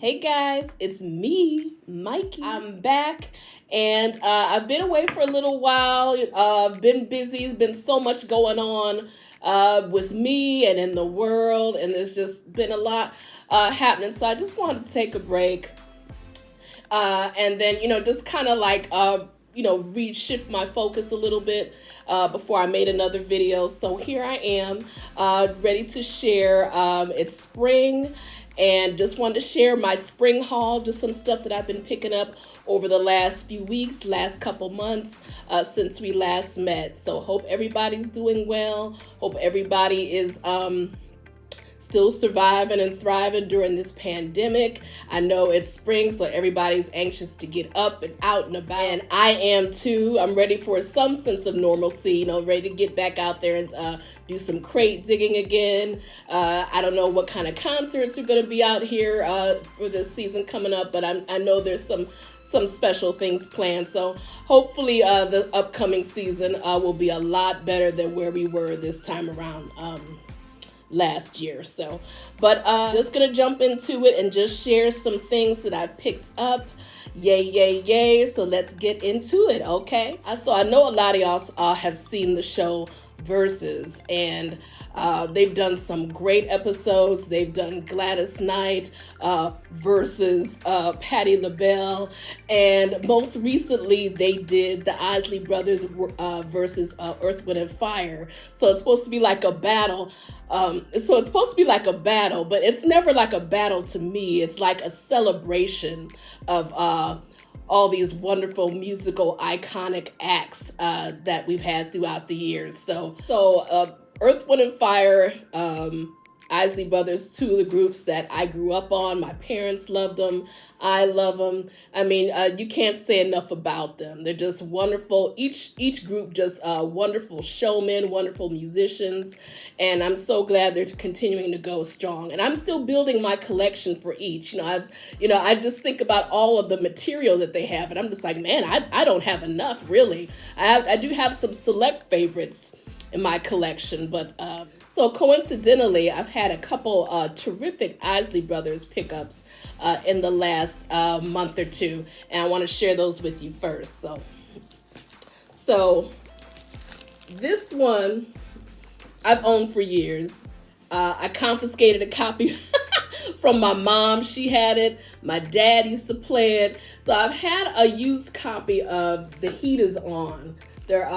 Hey guys, it's me, Mikey. I'm back and I've been away for a little while. Been busy. There's been so much going on with me and in the world, and there's just been a lot happening. So I just wanted to take a break and then, just kind of like, reshift my focus a little bit before I made another video. So here I am, ready to share. It's spring. And just wanted to share my spring haul, just some stuff that I've been picking up over the last few weeks, last couple months since we last met. So hope everybody's doing well. Hope everybody is still surviving and thriving during this pandemic. I know it's spring, so everybody's anxious to get up and out and about. And I am too. I'm ready for some sense of normalcy, ready to get back out there and do some crate digging again. I don't know what kind of concerts are going to be out here for this season coming up, but I know there's some special things planned. So hopefully the upcoming season will be a lot better than where we were this time around last year. So, but just gonna jump into it and just share some things that I picked up. Yay. So let's get into it, okay? So I know a lot of y'all have seen the show Versus, and they've done some great episodes. They've done Gladys Knight versus Patti LaBelle, and most recently they did the Isley brothers versus Earth, Wind and Fire. So it's supposed to be like a battle. But it's never like a battle to me. It's like a celebration of all these wonderful musical iconic acts that we've had throughout the years. So Earth, Wind and Fire, Isley Brothers, two of the groups that I grew up on. My parents loved them. I love them. I mean, you can't say enough about them. They're just wonderful. Each group just wonderful showmen, wonderful musicians, and I'm so glad they're continuing to go strong. And I'm still building my collection for each. I just think about all of the material that they have, and I'm just like, man, I don't have enough really. I do have some select favorites in my collection, but so coincidentally, I've had a couple terrific Isley Brothers pickups in the last month or two, and I want to share those with you first. So this one I've owned for years. I confiscated a copy from my mom. She had it. My dad used to play it. So I've had a used copy of The Heat Is On. Their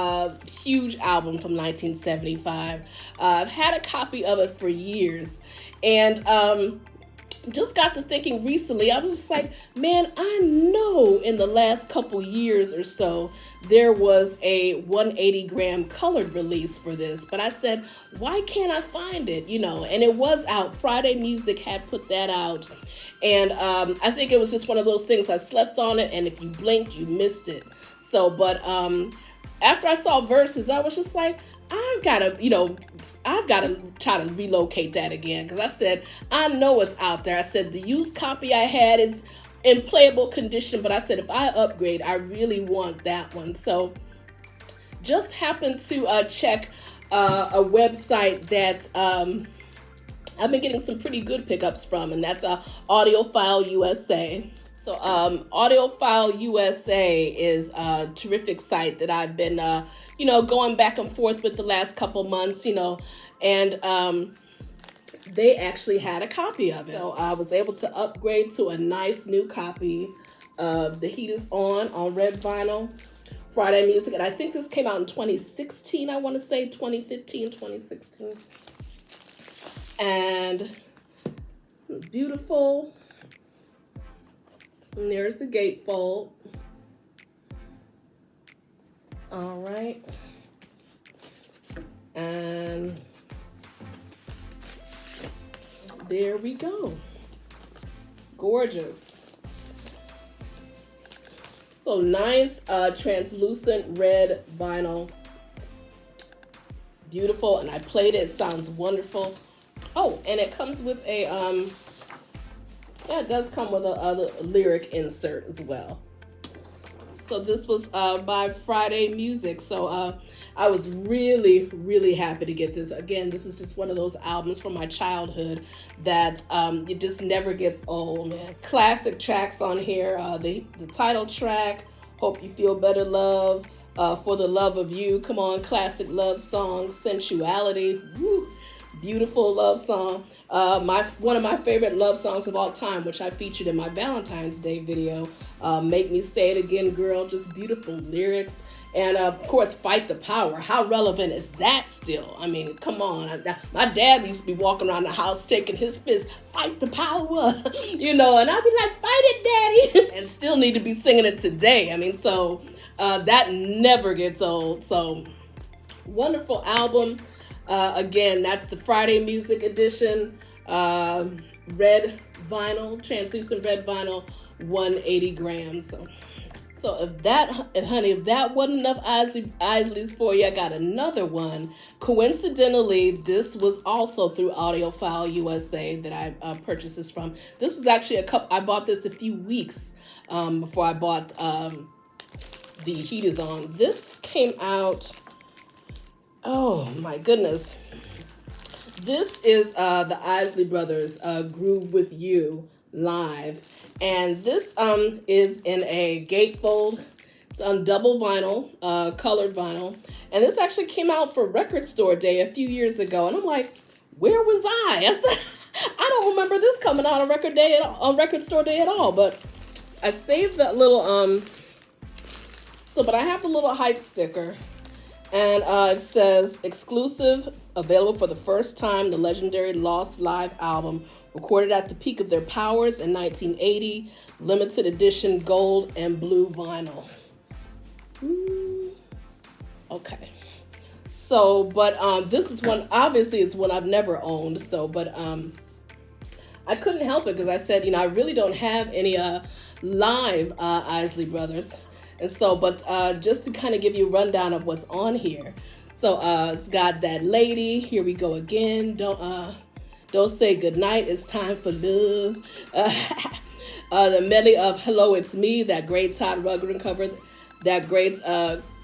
huge album from 1975. I've had a copy of it for years, and just got to thinking recently. I was just like, man, I know in the last couple years or so there was a 180 gram colored release for this, but I said, why can't I find it? And it was out. Friday Music had put that out, and I think it was just one of those things. I slept on it, and if you blinked, you missed it. So, but after I saw Versus, I was just like, I've got to try to relocate that again. Because I said, I know it's out there. I said, the used copy I had is in playable condition. But I said, if I upgrade, I really want that one. So just happened to check a website that I've been getting some pretty good pickups from. And that's Audiophile USA. So Audiophile USA is a terrific site that I've been, going back and forth with the last couple months, and they actually had a copy of it. So I was able to upgrade to a nice new copy of The Heat Is On red vinyl, Friday Music. And I think this came out in 2016, I want to say 2015, 2016. And beautiful. And there's the gatefold. All right. And there we go. Gorgeous. So nice translucent red vinyl. Beautiful. And I played it. It sounds wonderful. Oh, and it comes with a it does come with a lyric insert as well. So this was by Friday Music. So I was really, really happy to get this. Again, this is just one of those albums from my childhood that it just never gets old, man. Classic tracks on here. The title track, Hope You Feel Better Love, For the Love of You, come on, classic love song, Sensuality, woo, beautiful love song. One of my favorite love songs of all time, which I featured in my Valentine's Day video, Make Me Say It Again, Girl, just beautiful lyrics. And of course, Fight the Power. How relevant is that still? I mean, come on. My dad used to be walking around the house taking his fist, fight the power, you know, and I'd be like, fight it, daddy, and still need to be singing it today. I mean, so that never gets old. So wonderful album. Again, that's the Friday Music edition, red vinyl, translucent red vinyl, 180 grams. So if that wasn't enough Isleys for you, I got another one. Coincidentally, this was also through Audiophile USA that I purchased this from. This was actually I bought this a few weeks before I bought the Heat Is On. This came out, oh my goodness. This is the Isley Brothers, Groove With You live. And this is in a gatefold. It's on double vinyl, colored vinyl. And this actually came out for Record Store Day a few years ago. And I'm like, where was I? I said, I don't remember this coming out on Record Store Day at all. But I saved that little, but I have the little hype sticker. And it says, exclusive, available for the first time, the legendary Lost Live album, recorded at the peak of their powers in 1980, limited edition gold and blue vinyl. Okay. So, but this is one, obviously it's one I've never owned, so, but I couldn't help it because I said, I really don't have any live Isley Brothers. And so, but just to kind of give you a rundown of what's on here. So it's got That Lady, Here We Go Again, Don't Say Goodnight, It's Time for Love. The medley of Hello, It's Me, that great Todd Rundgren cover, that great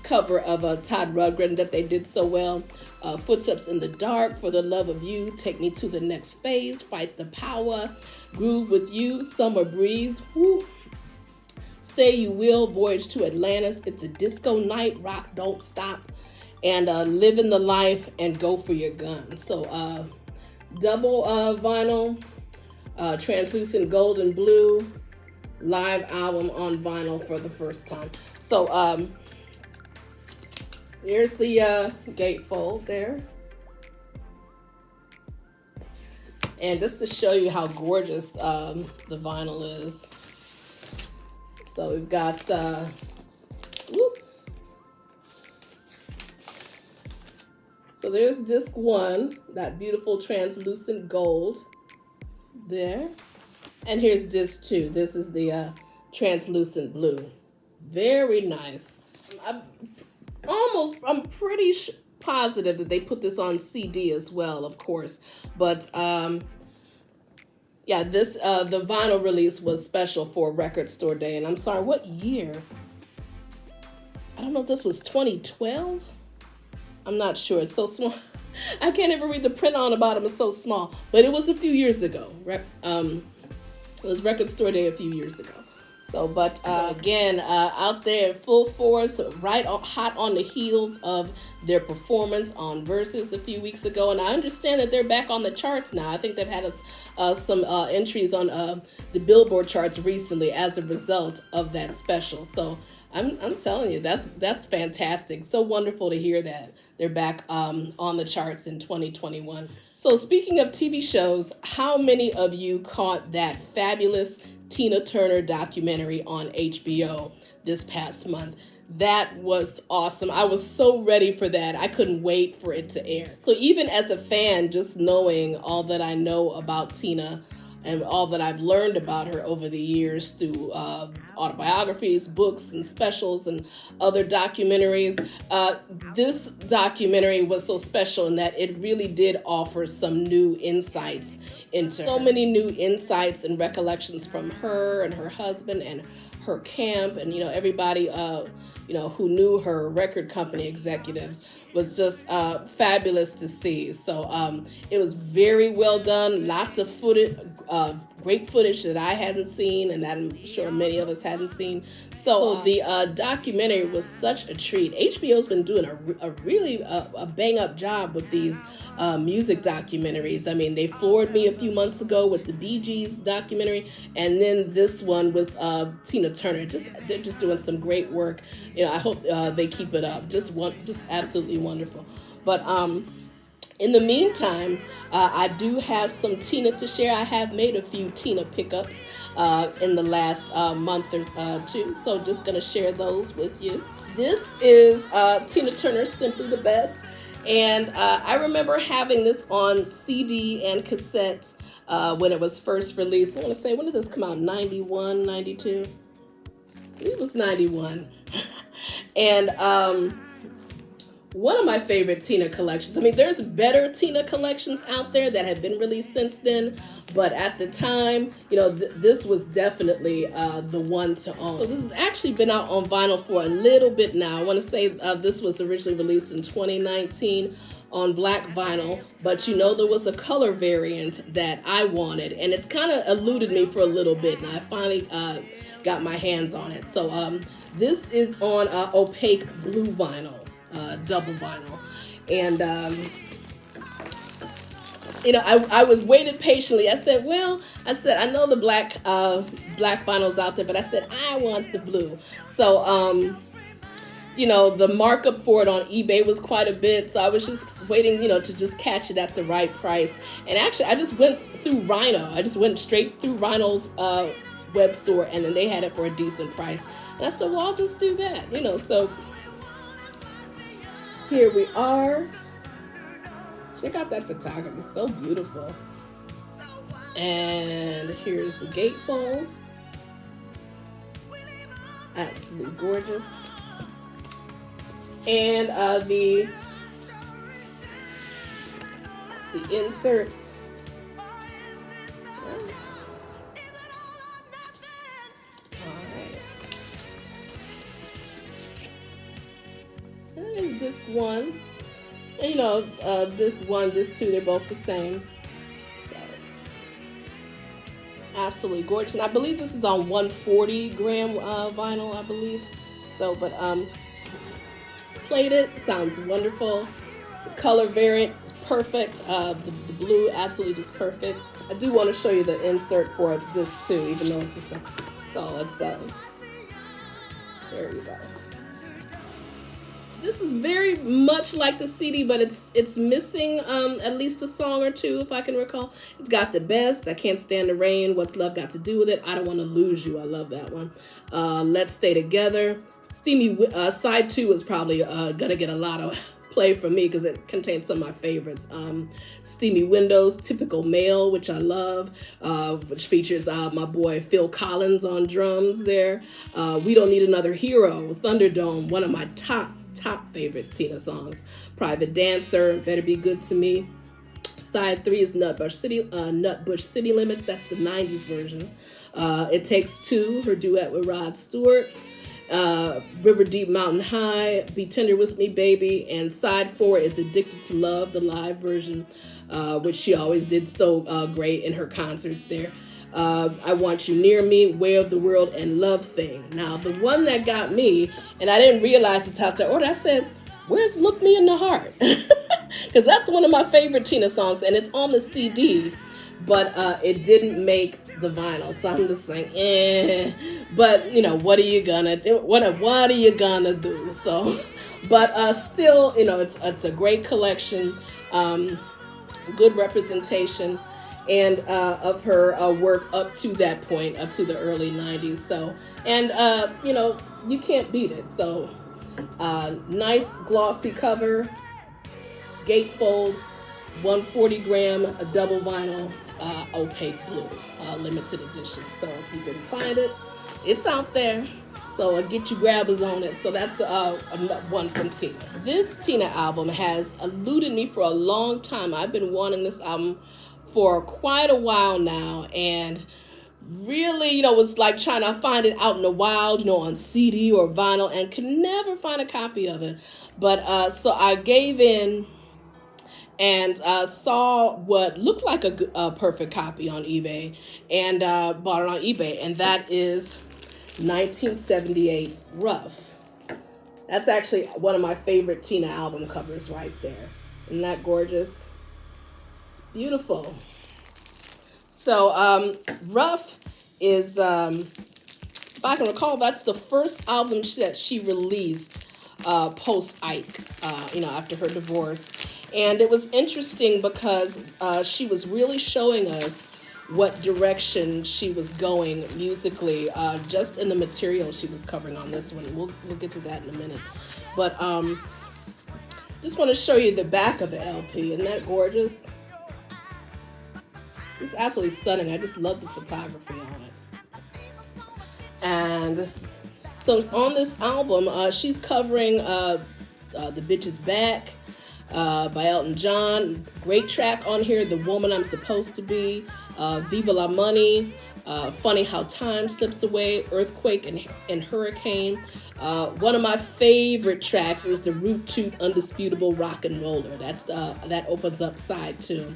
cover of Todd Rundgren that they did so well. Footsteps in the Dark, For the Love of You, Take Me to the Next Phase, Fight the Power, Groove With You, Summer Breeze, woo. Say You Will, Voyage to Atlantis, It's a Disco Night, Rock Don't Stop, and Living the Life, and Go for Your Gun. So double vinyl, translucent gold and blue, live album on vinyl for the first time. So here's the gatefold there. And just to show you how gorgeous the vinyl is. So we've got, so there's disc 1, that beautiful translucent gold there. And here's disc 2. This is the translucent blue. Very nice. I'm pretty positive that they put this on CD as well, of course. But yeah, this the vinyl release was special for Record Store Day. And I'm sorry, what year? I don't know if this was 2012. I'm not sure. It's so small. I can't even read the print on the bottom. It's so small. But it was a few years ago. It was Record Store Day a few years ago. So, but again, out there in full force, hot on the heels of their performance on Versus a few weeks ago. And I understand that they're back on the charts now. I think they've had some entries on the Billboard charts recently as a result of that special. So I'm telling you, that's fantastic. So wonderful to hear that they're back on the charts in 2021. So speaking of TV shows, how many of you caught that fabulous Tina Turner documentary on HBO this past month? That was awesome. I was so ready for that. I couldn't wait for it to air. So even as a fan, just knowing all that I know about Tina and all that I've learned about her over the years through autobiographies, books, and specials, and other documentaries. This documentary was so special in that it really did offer some new insights into so many new insights and recollections from her and her husband and her camp, and everybody who knew her record company executives was just fabulous to see. So it was very well done. Lots of footage, great footage that I hadn't seen, and that I'm sure many of us hadn't seen. So the documentary was such a treat. HBO's been doing a really bang up job with these music documentaries. I mean, they floored me a few months ago with the Bee Gees documentary, and then this one with Tina Turner. They're just doing some great work. I hope they keep it up. Just absolutely wonderful. But in the meantime, I do have some Tina to share. I have made a few Tina pickups in the last month or two, so just going to share those with you. This is Tina Turner's Simply the Best, and I remember having this on CD and cassette when it was first released. I want to say, when did this come out? 91, 92? It was 91. And one of my favorite Tina collections. I mean, there's better Tina collections out there that have been released since then, but at the time, this was definitely the one to own. So this has actually been out on vinyl for a little bit now. I want to say this was originally released in 2019 on black vinyl, but there was a color variant that I wanted, and it's kind of eluded me for a little bit, and I finally got my hands on it. So this is on opaque blue vinyl. Double vinyl, and I was waited patiently. I said I know the black vinyls out there, but I said I want the blue. So the markup for it on eBay was quite a bit, so I was just waiting to just catch it at the right price. And actually, I just went through Rhino. I just went straight through Rhino's web store, and then they had it for a decent price. And I said, well, I'll just do that. So here we are. Check out that photography, so beautiful. And here's the gatefold. Absolutely gorgeous. And the inserts. Disc 1, and disc 1, disc 2, they're both the same. So absolutely gorgeous, and I believe this is on 140 gram vinyl, I believe. So, but played it, sounds wonderful. The color variant is perfect. The blue, absolutely just perfect. I do want to show you the insert for disc 2, even though it's the same. So it's there we go. This is very much like the CD, but it's missing at least a song or two, if I can recall. It's got The Best, I Can't Stand the Rain, What's Love Got to Do with It, I Don't Want to Lose You, I love that one. Let's Stay Together. Steamy side 2 is probably gonna get a lot of play from me because it contains some of my favorites. Steamy Windows, Typical Male, which I love, which features my boy Phil Collins on drums there. We Don't Need Another Hero, Thunderdome, one of my top favorite Tina songs. Private Dancer, Better Be Good to Me. Side 3 is Nutbush City Limits. That's the 90s version. It Takes Two, her duet with Rod Stewart. River Deep Mountain High, Be Tender With Me Baby. And side 4 is Addicted to Love, the live version, which she always did so great in her concerts there. I Want You Near Me, Way of the World, and Love Thing. Now, the one that got me, and I didn't realize it's out there, I said, where's Look Me in the Heart? Because that's one of my favorite Tina songs, and it's on the CD, but it didn't make the vinyl, so I'm just like, but, what are you gonna do? What are you gonna do? So, but still, it's a great collection, good representation, and of her work up to that point, up to the early 90s. So, and, you can't beat it. So, nice glossy cover, gatefold, 140 gram, a double vinyl, opaque blue, limited edition. So if you can find it, it's out there. So get your grabbers on it. So that's one from Tina. This Tina album has eluded me for a long time. I've been wanting this album for quite a while now, and really, was like trying to find it out in the wild, on CD or vinyl, and could never find a copy of it. But so I gave in and saw what looked like a perfect copy on eBay, and bought it on eBay, and that is 1978's Rough. That's actually one of my favorite Tina album covers right there. Isn't that gorgeous? Beautiful. So Rough is, if I can recall, that's the first album that she released post Ike, after her divorce. And it was interesting because she was really showing us what direction she was going musically, just in the material she was covering on this one. We'll get to that in a minute. But just want to show you the back of the LP. Isn't that gorgeous? It's absolutely stunning. I just love the photography on it. And so on this album, she's covering The Bitch Is Back by Elton John. Great track on here, The Woman I'm Supposed to Be, Viva La Money, Funny How Time Slips Away, Earthquake and Hurricane. One of my favorite tracks is the Root Toot Undisputable Rock and Roller. That opens up side 2.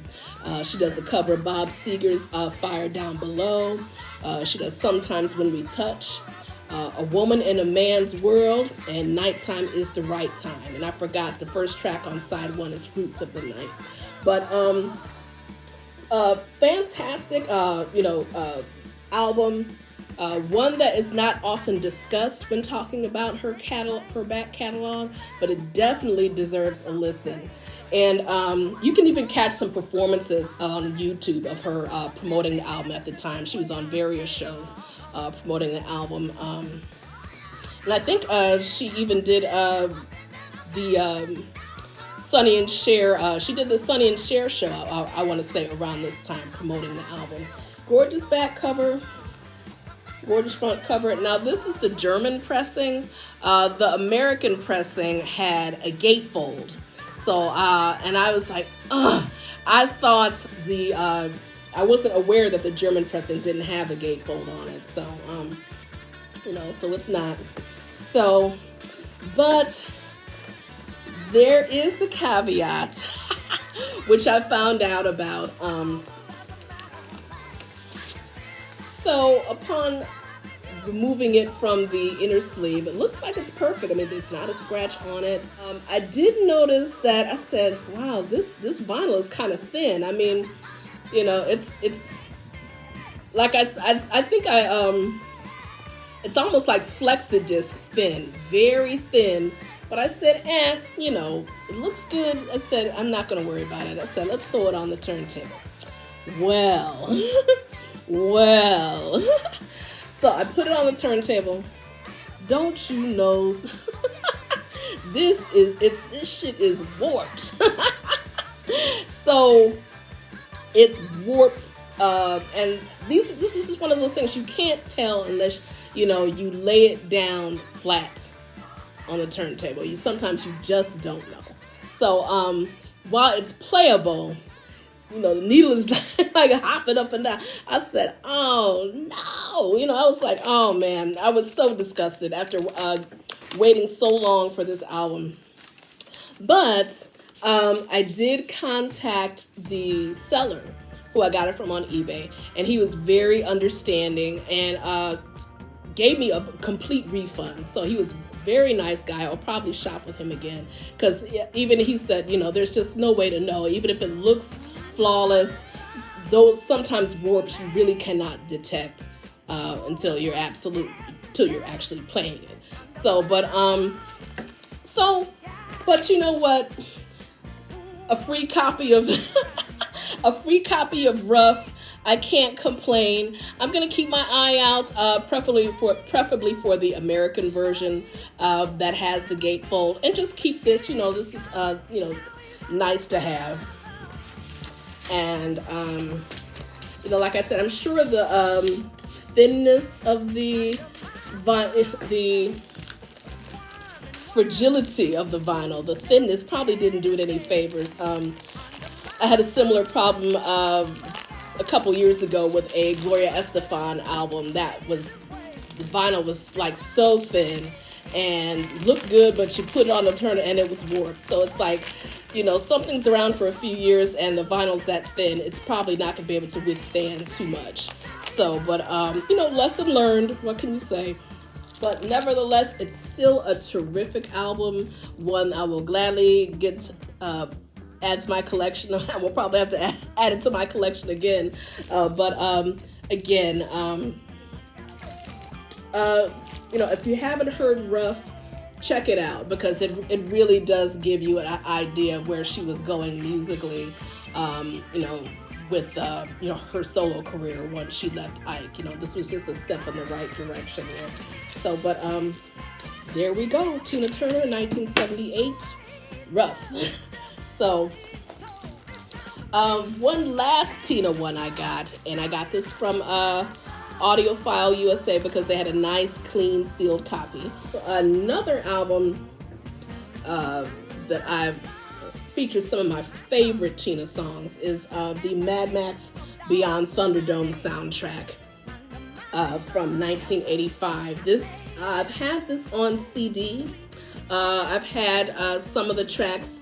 She does the cover of Bob Seger's Fire Down Below. She does Sometimes When We Touch, A Woman in a Man's World, and Nighttime is the Right Time. And I forgot the first track on side 1 is Fruits of the Night. But fantastic, album. One that is not often discussed when talking about her back catalog, but it definitely deserves a listen. And you can even catch some performances on YouTube of her promoting the album at the time. She was on various shows promoting the album. And I think she even did the Sonny and Cher. She did the Sonny and Cher show, I want to say, around this time, promoting the album. Gorgeous back cover. Gorgeous front cover. Now, this is the German pressing. The American pressing had a gatefold. So, and I was like, I thought I wasn't aware that the German pressing didn't have a gatefold on it. So, so it's not. So, but there is a caveat, which I found out about. So upon removing it from the inner sleeve, it looks like it's perfect. I mean, there's not a scratch on it. I did notice that. I said, wow, this vinyl is kind of thin. I mean, it's like I think it's almost like Flexidisc thin, very thin. But I said, it looks good. I said, I'm not going to worry about it. I said, let's throw it on the turntable. Well, so I put it on the turntable. Don't you know? This shit is warped. So it's warped, and this is just one of those things you can't tell unless you lay it down flat on the turntable. Sometimes you just don't know. So while it's playable, the needle is like hopping up and down. I said, oh no. I was like, oh man. I was so disgusted after waiting so long for this album. But I did contact the seller who I got it from on eBay, and he was very understanding and gave me a complete refund. So he was a very nice guy. I'll probably shop with him again, because even he said, there's just no way to know. Even if it looks flawless, those sometimes warps you really cannot detect until you're actually playing it. So, but you know what? A free copy of Rough. I can't complain. I'm gonna keep my eye out, preferably for the American version that has the gatefold, and just keep this. This is nice to have. And like I said, I'm sure the thinness of the fragility of the vinyl, the thinness probably didn't do it any favors. I had a similar problem a couple years ago with a Gloria Estefan album that was, the vinyl was like so thin and looked good, but you put it on the turner and it was warped. So it's like, something's around for a few years and the vinyl's that thin, it's probably not gonna be able to withstand too much. So, but lesson learned, what can you say? But nevertheless, it's still a terrific album, one I will gladly get add to my collection. I will probably have to add it to my collection again. If you haven't heard Rough, check it out, because it really does give you an idea of where she was going musically, with her solo career once she left Ike. This was just a step in the right direction. So, but there we go. Tina Turner, 1978, Rough. So, one last Tina one I got, and I got this from Audiophile USA because they had a nice, clean, sealed copy. So another album that I've features some of my favorite Tina songs is the Mad Max Beyond Thunderdome soundtrack from 1985. I've had this on CD. I've had some of the tracks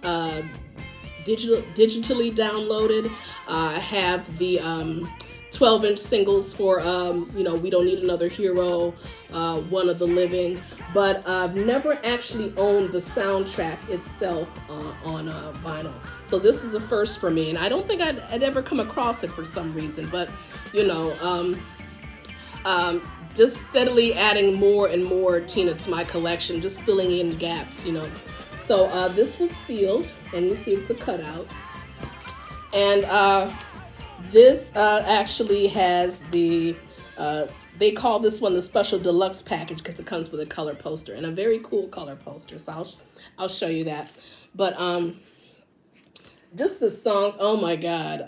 digitally downloaded. I have the 12-inch singles for We Don't Need Another Hero, One of the Living, but I've never actually owned the soundtrack itself on vinyl. So this is a first for me, and I don't think I'd ever come across it for some reason, but just steadily adding more and more Tina to my collection, just filling in gaps, So this was sealed, and you see it's a cutout. And this actually has the, they call this one the special deluxe package because it comes with a color poster, and a very cool color poster. So I'll show you that. But just the songs, oh my God.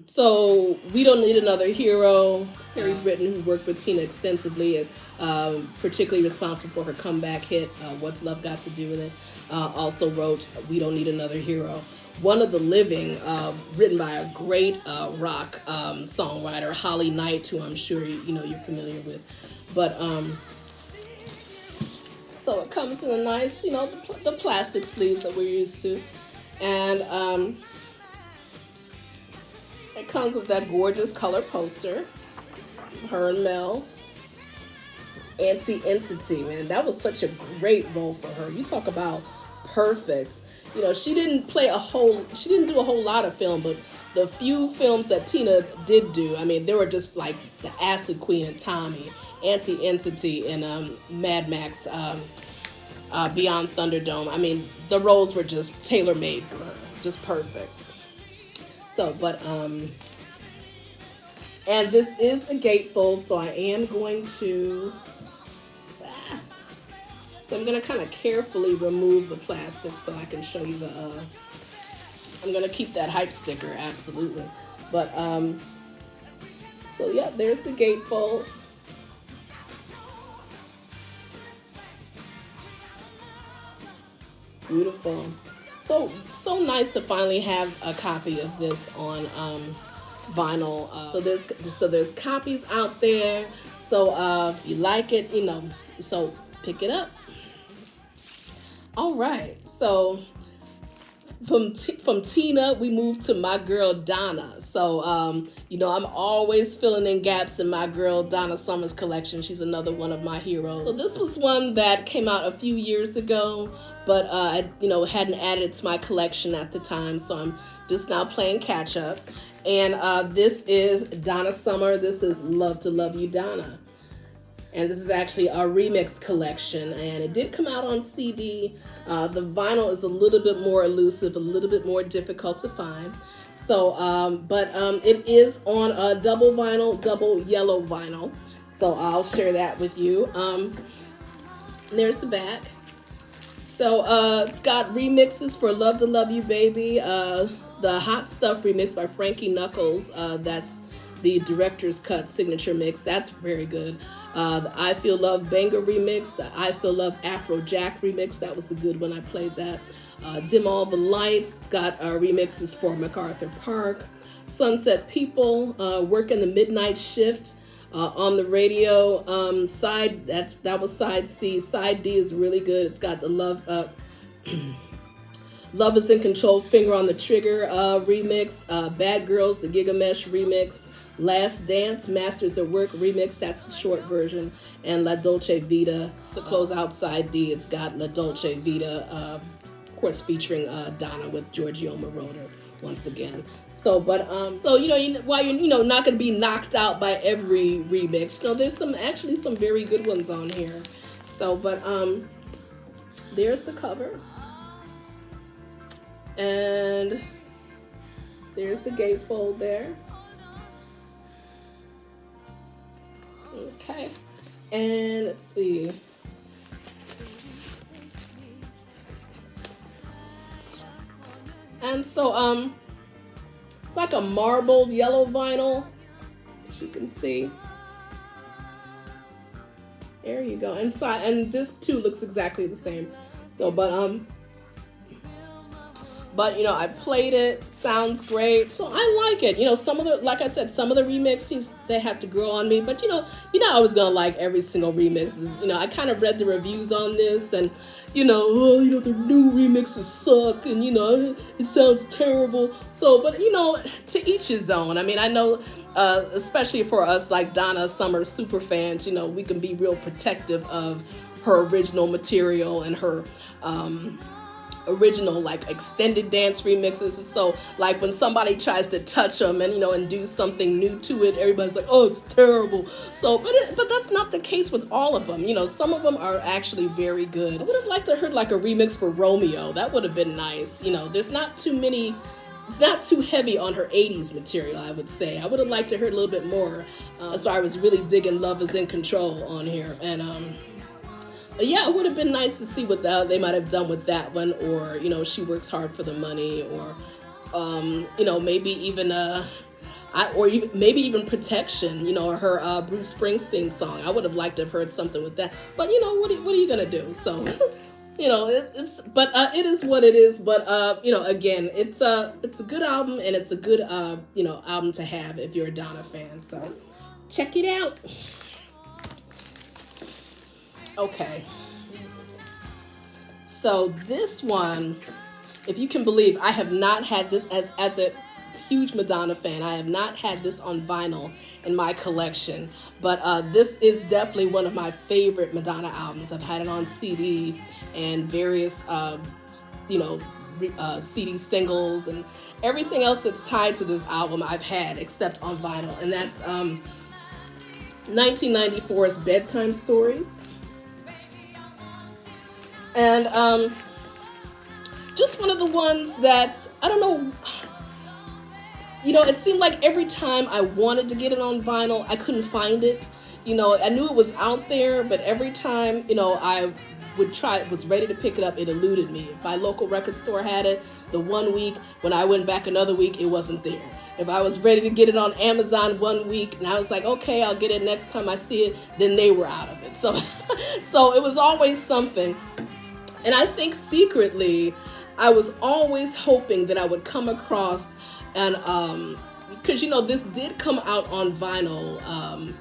So We Don't Need Another Hero, Terry Britton, who worked with Tina extensively, particularly responsible for her comeback hit, What's Love Got to Do With It, also wrote We Don't Need Another Hero. One of the Living, written by a great rock songwriter, Holly Knight, who I'm sure you're familiar with. But so it comes in a nice, the plastic sleeves that we're used to, and it comes with that gorgeous color poster. Her and Mel, Anti-Entity, man, that was such a great role for her. You talk about perfect. She didn't do a whole lot of film, but the few films that Tina did do, I mean, they were just like The Acid Queen and Tommy, Anti-Entity, and Mad Max Beyond Thunderdome. I mean, the roles were just tailor-made for her, just perfect. So, but, and this is a gatefold, so I am going to... So I'm going to kind of carefully remove the plastic so I can show you the, I'm going to keep that hype sticker, absolutely. But, so yeah, there's the gatefold. Beautiful. So nice to finally have a copy of this on vinyl. So there's copies out there. So if you like it, so pick it up. All right, so from Tina, we move to my girl Donna. So, I'm always filling in gaps in my girl Donna Summers collection. She's another one of my heroes. So this was one that came out a few years ago, but I hadn't added it to my collection at the time. So I'm just now playing catch up. And this is Donna Summer. This is Love to Love You, Donna. And this is actually a remix collection, and it did come out on CD. The vinyl is a little bit more elusive, a little bit more difficult to find. So, but it is on a double yellow vinyl. So I'll share that with you. There's the back. So it's got remixes for Love to Love You, Baby. The Hot Stuff remix by Frankie Knuckles. That's the director's cut signature mix. That's very good. The I Feel Love Banger remix, the I Feel Love Afro Jack remix, that was a good one. I played that. Dim All the Lights, it's got remixes for MacArthur Park. Sunset People, Working the Midnight Shift on the radio. That was side C. Side D is really good. It's got the Love is in Control, Finger on the Trigger remix, Bad Girls, the Gigamesh remix, Last Dance, Masters at Work remix, that's the short version, and La Dolce Vita. To close out side D, it's got La Dolce Vita, of course featuring Donna with Giorgio Moroder once again. So, but, while you're, not going to be knocked out by every remix, there's actually some very good ones on here. So, but, there's the cover. And there's the gatefold there. Okay. And let's see. And so, it's like a marbled yellow vinyl, as you can see. There you go. And disc 2 looks exactly the same. So, but I played it, sounds great. So I like it. Like I said, some of the remixes, they have to grow on me, but you're not always going to like every single remix. I kind of read the reviews on this and, the new remixes suck and, it sounds terrible. So, but, to each his own. I mean, I know, especially for us like Donna Summer super fans, we can be real protective of her original material and her, original like extended dance remixes. And so like when somebody tries to touch them and do something new to it, everybody's like, oh, it's terrible. So but that's not the case with all of them. Some of them are actually very good. I would have liked to heard like a remix for Romeo. That would have been nice. There's not too many. It's not too heavy on her 80s material, I would say. I would have liked to heard a little bit more. That's why I was really digging Love is in Control on here. And yeah, it would have been nice to see what they might have done with that one, or She Works Hard for the Money, or maybe even maybe even Protection, or her Bruce Springsteen song. I would have liked to have heard something with that, but what are you gonna do? So it is what it is. But again, it's a good album, and it's a good album to have if you're a Donna fan. So check it out. Okay, so this one, if you can believe, I have not had this as a huge Madonna fan. I have not had this on vinyl in my collection, but this is definitely one of my favorite Madonna albums. I've had it on CD and various, CD singles and everything else that's tied to this album I've had except on vinyl, and that's 1994's Bedtime Stories. And just one of the ones that, I don't know, it seemed like every time I wanted to get it on vinyl, I couldn't find it. I knew it was out there, but every time, I was ready to pick it up, it eluded me. If my local record store had it, the one week, when I went back another week, it wasn't there. If I was ready to get it on Amazon one week, and I was like, okay, I'll get it next time I see it, then they were out of it. So, so it was always something. And I think secretly, I was always hoping that I would come across because this did come out on vinyl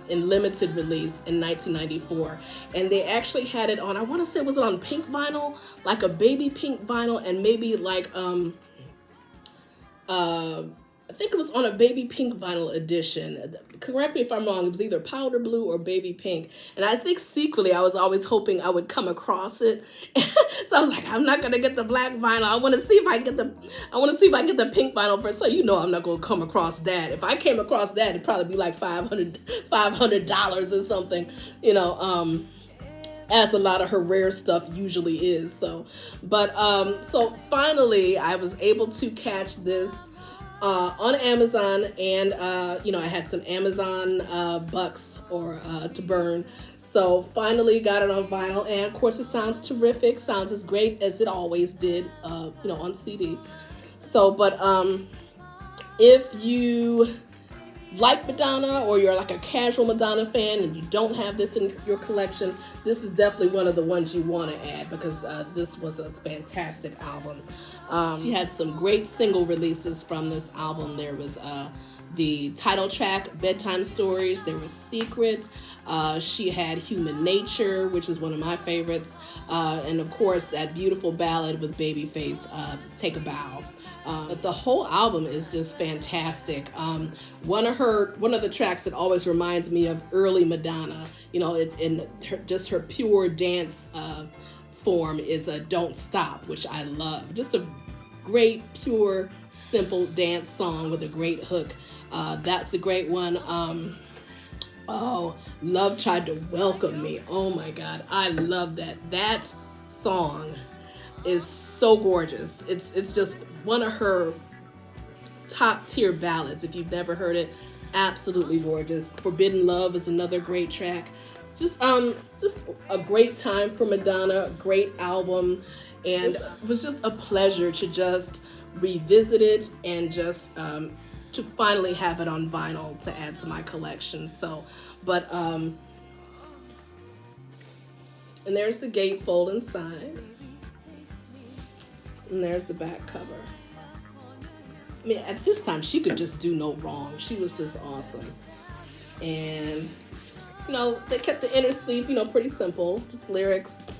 in limited release in 1994, and they actually had it on, I want to say, was it on pink vinyl, like a baby pink vinyl, and maybe like I think it was on a baby pink vinyl edition. Correct me if I'm wrong. It was either powder blue or baby pink. And I think secretly I was always hoping I would come across it. So I was like, I'm not gonna get the black vinyl. I want to see if I get the pink vinyl first. So I'm not gonna come across that. If I came across that, it'd probably be like $500 or something. As a lot of her rare stuff usually is. So finally I was able to catch this on Amazon, and I had some Amazon bucks to burn, so finally got it on vinyl, and of course it sounds terrific, sounds as great as it always did on CD. So, but if you like Madonna, or you're like a casual Madonna fan and you don't have this in your collection, this is definitely one of the ones you want to add, because this was a fantastic album. She had some great single releases from this album. There was the title track, Bedtime Stories. There was Secret. She had Human Nature, which is one of my favorites. And of course, that beautiful ballad with Babyface, Take a Bow. But the whole album is just fantastic. One of the tracks that always reminds me of early Madonna, you know, just her pure dance form is Don't Stop, which I love. Just a great, pure, simple dance song with a great hook. That's a great one. Love Tried to Welcome Me. Oh my God, I love that. That song is so gorgeous. It's just one of her top tier ballads. If you've never heard it, absolutely gorgeous. Forbidden Love is another great track. Just a great time for Madonna, a great album, and it was just a pleasure to just revisit it and just to finally have it on vinyl to add to my collection. So, but and there's the gatefold inside. And there's the back cover. I mean, at this time, she could just do no wrong. She was just awesome. And, you know, they kept the inner sleeve, you know, pretty simple. Just lyrics.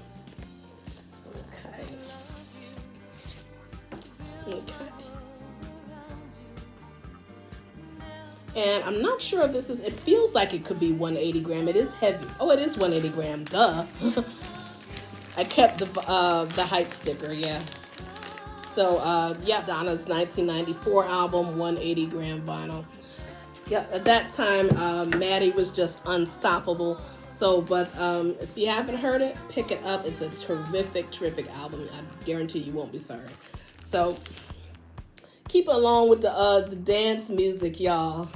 Okay. And I'm not sure if this is, it feels like it could be 180 gram. It is heavy. Oh, it is 180 gram. Duh. I kept the hype sticker, yeah. So, Donna's 1994 album, 180 gram vinyl. Yep, at that time, Maddie was just unstoppable. So, but if you haven't heard it, pick it up. It's a terrific, terrific album. I guarantee you won't be sorry. So, keep along with the dance music, y'all.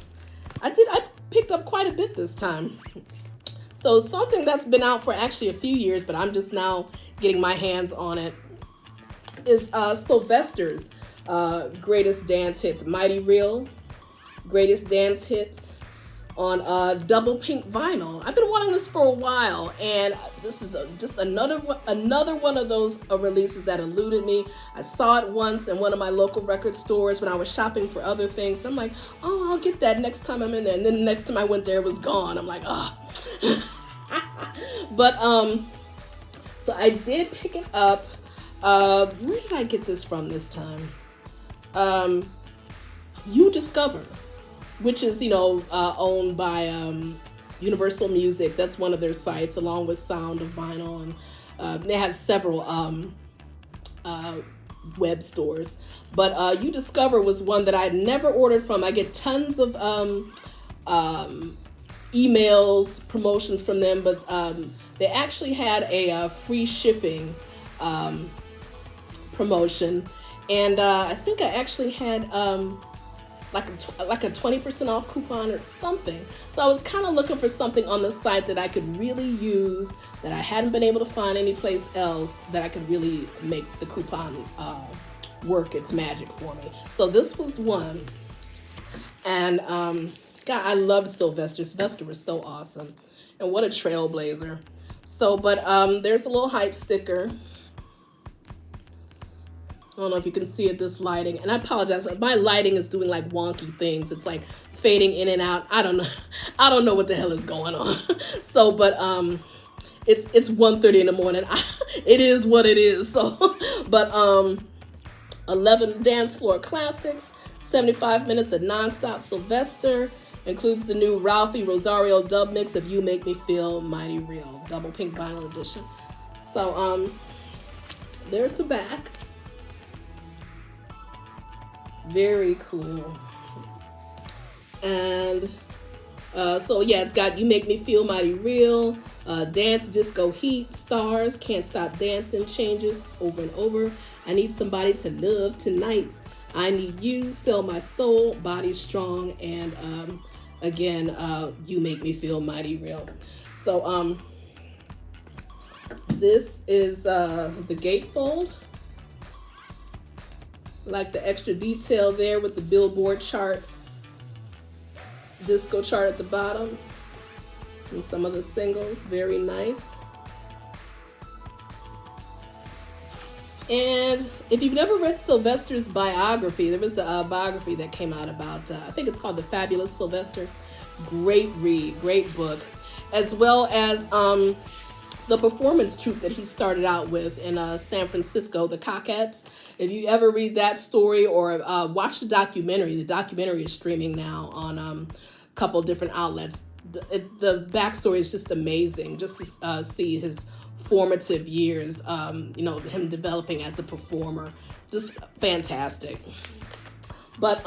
I picked up quite a bit this time. So, something that's been out for actually a few years, but I'm just now getting my hands on it, is Sylvester's greatest dance hits, Mighty Real, greatest dance hits on double pink vinyl. I've been wanting this for a while, and this is just another one of those releases that eluded me. I saw it once in one of my local record stores when I was shopping for other things. I'm like, oh, I'll get that next time I'm in there. And then the next time I went there, it was gone. I'm like, oh. But so I did pick it up. Where did I get this from this time? UDiscover, which is, you know, owned by Universal Music. That's one of their sites, along with Sound of Vinyl, and they have several web stores. But UDiscover was one that I'd never ordered from. I get tons of emails, promotions from them, but they actually had a free shipping promotion, and I think I actually had like a 20% off coupon or something. So I was kind of looking for something on the site that I could really use, that I hadn't been able to find anyplace else, that I could really make the coupon work its magic for me. So this was one, and God, I loved Sylvester. Sylvester was so awesome, and what a trailblazer. So, but there's a little hype sticker. I don't know if you can see it, this lighting. And I apologize. My lighting is doing like wonky things. It's like fading in and out. I don't know. I don't know what the hell is going on. So, but it's 1:30 in the morning. It is what it is. So, but 11 dance floor classics, 75 minutes of nonstop Sylvester, includes the new Ralphie Rosario dub mix of You Make Me Feel Mighty Real, double pink vinyl edition. So there's the back. Very cool. And so yeah, it's got You Make Me Feel Mighty Real, Dance Disco Heat, Stars, Can't Stop Dancing, Changes, Over and Over, I Need Somebody to Love Tonight, I Need You, Sell My Soul, Body Strong, and again, You Make Me Feel Mighty Real. So this is the gatefold. Like the extra detail there with the Billboard chart. disco chart at the bottom. And some of the singles, very nice. And if you've never read Sylvester's biography, there was a biography that came out about, I think it's called The Fabulous Sylvester. Great read, great book. As well as the performance troupe that he started out with in San Francisco, the Cockettes. If you ever read that story or watch the documentary is streaming now on a couple different outlets. The backstory is just amazing, just to see his formative years, him developing as a performer. Just fantastic. But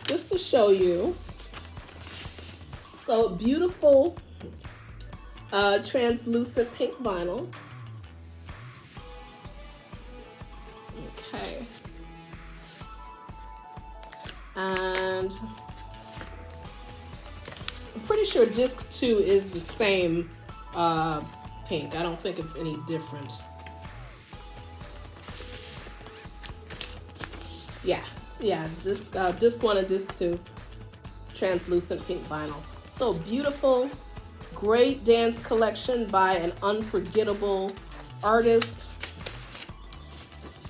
just to show you, so beautiful translucent pink vinyl. Okay. And I'm pretty sure disc 2 is the same pink. I don't think it's any different. Yeah, disc 1 and disc 2, translucent pink vinyl. So beautiful, great dance collection by an unforgettable artist.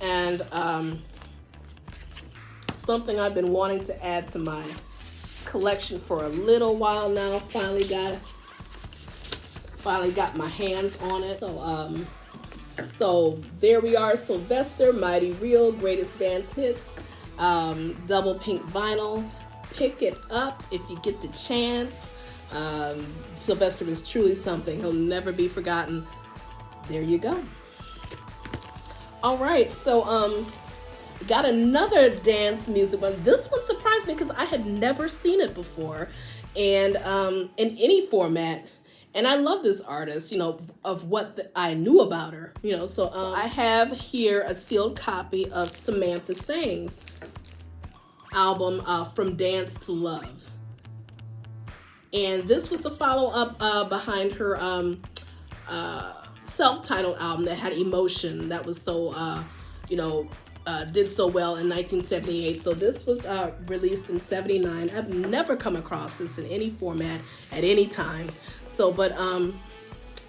And something I've been wanting to add to my collection for a little while now. Finally got my hands on it. So there we are, Sylvester, Mighty Real, Greatest Dance Hits, double pink vinyl. Pick it up if you get the chance. Sylvester is truly something. He'll never be forgotten. There you go. All right, so got another dance music one. This one surprised me because I had never seen it before, and in any format. And I love this artist, of what I knew about her, So I have here a sealed copy of Samantha Sings album, From Dance to Love. And this was the follow-up behind her self-titled album that had Emotion, that was so, did so well in 1978. So this was released in 79. I've never come across this in any format at any time. So, but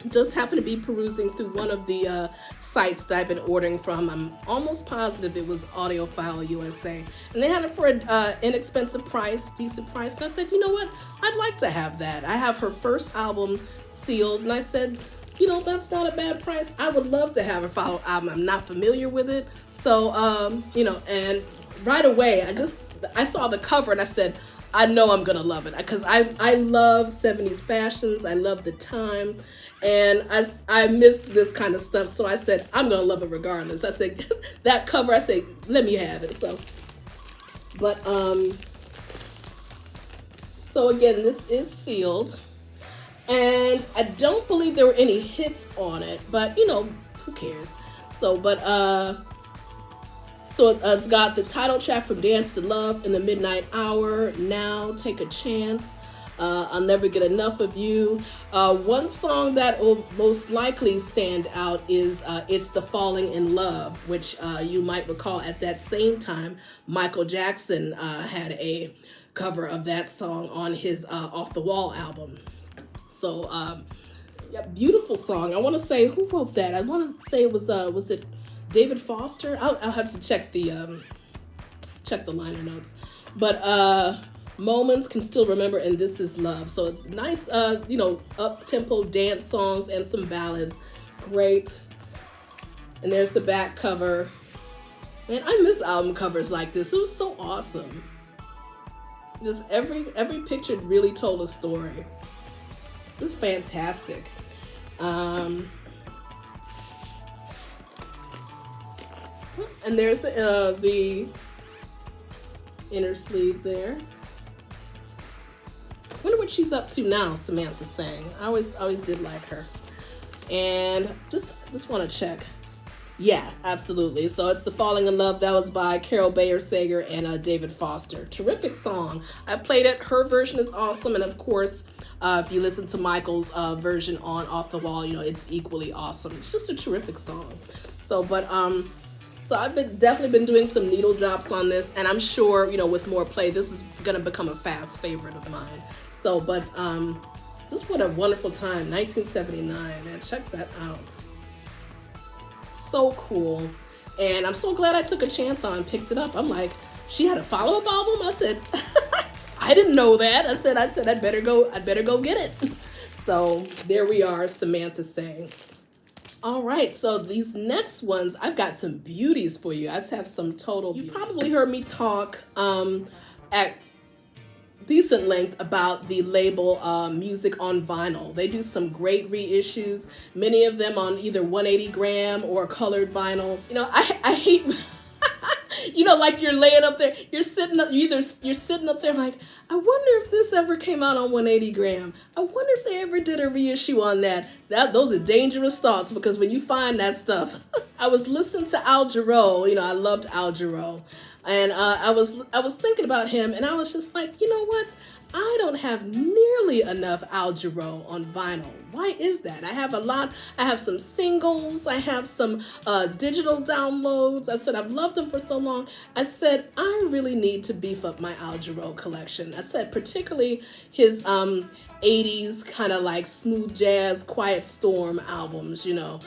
just happened to be perusing through one of the sites that I've been ordering from. I'm almost positive it was Audiophile USA. And they had it for an inexpensive price, decent price. And I said, you know what? I'd like to have that. I have her first album sealed. And I said, that's not a bad price. I would love to have a follow album. I'm not familiar with it. So, and right away, I saw the cover and I said, I know I'm going to love it. Because I love 70s fashions. I love the time. And I miss this kind of stuff. So I said, I'm going to love it regardless. I said, that cover, I said, let me have it. So again, this is sealed. And I don't believe there were any hits on it, but who cares? So it's got the title track From Dance to Love, In the Midnight Hour, Now, Take a Chance, I'll Never Get Enough of You. One song that will most likely stand out is It's the Falling in Love, which you might recall at that same time, Michael Jackson had a cover of that song on his Off the Wall album. So, beautiful song. I want to say, who wrote that? I want to say it was it David Foster? I'll have to check the liner notes. But Moments, Can Still Remember, and This Is Love. So it's nice, up-tempo dance songs and some ballads. Great. And there's the back cover. Man, I miss album covers like this. It was so awesome. Just every picture really told a story. This is fantastic. And there's the inner sleeve there. I wonder what she's up to now, Samantha sang. I always did like her. And just want to check. Yeah, absolutely. So it's The Falling in Love. That was by Carol Bayer Sager and David Foster. Terrific song. I played it. Her version is awesome. And of course, if you listen to Michael's version on Off the Wall, it's equally awesome. It's just a terrific song. So, So I've definitely been doing some needle drops on this, and I'm sure, you know, with more play, this is gonna become a fast favorite of mine. So, but just what a wonderful time, 1979, man, check that out. So cool. And I'm so glad I took a chance on and picked it up. I'm like, she had a follow-up album? I said, I didn't know that. I said I'd better go get it. So there we are, Samantha saying. All right, so these next ones, I've got some beauties for you. I just have some total beauty. You probably heard me talk at decent length about the label Music on Vinyl. They do some great reissues, many of them on either 180 gram or colored vinyl. You know, I hate, you know, like you're laying up there, you're sitting up there like, I wonder if this ever came out on 180 gram. I wonder if they ever did a reissue on that. Those are dangerous thoughts, because when you find that stuff, I was listening to Al Jarreau. You know, I loved Al Jarreau. And I was thinking about him, and I was just like, you know what? I don't have nearly enough Al Jarreau on vinyl. Why is that? I have a lot. I have some singles. I have some digital downloads. I said, I've loved them for so long. I said, I really need to beef up my Al Jarreau collection. I said, particularly his 80s kind of like smooth jazz, Quiet Storm albums, you know.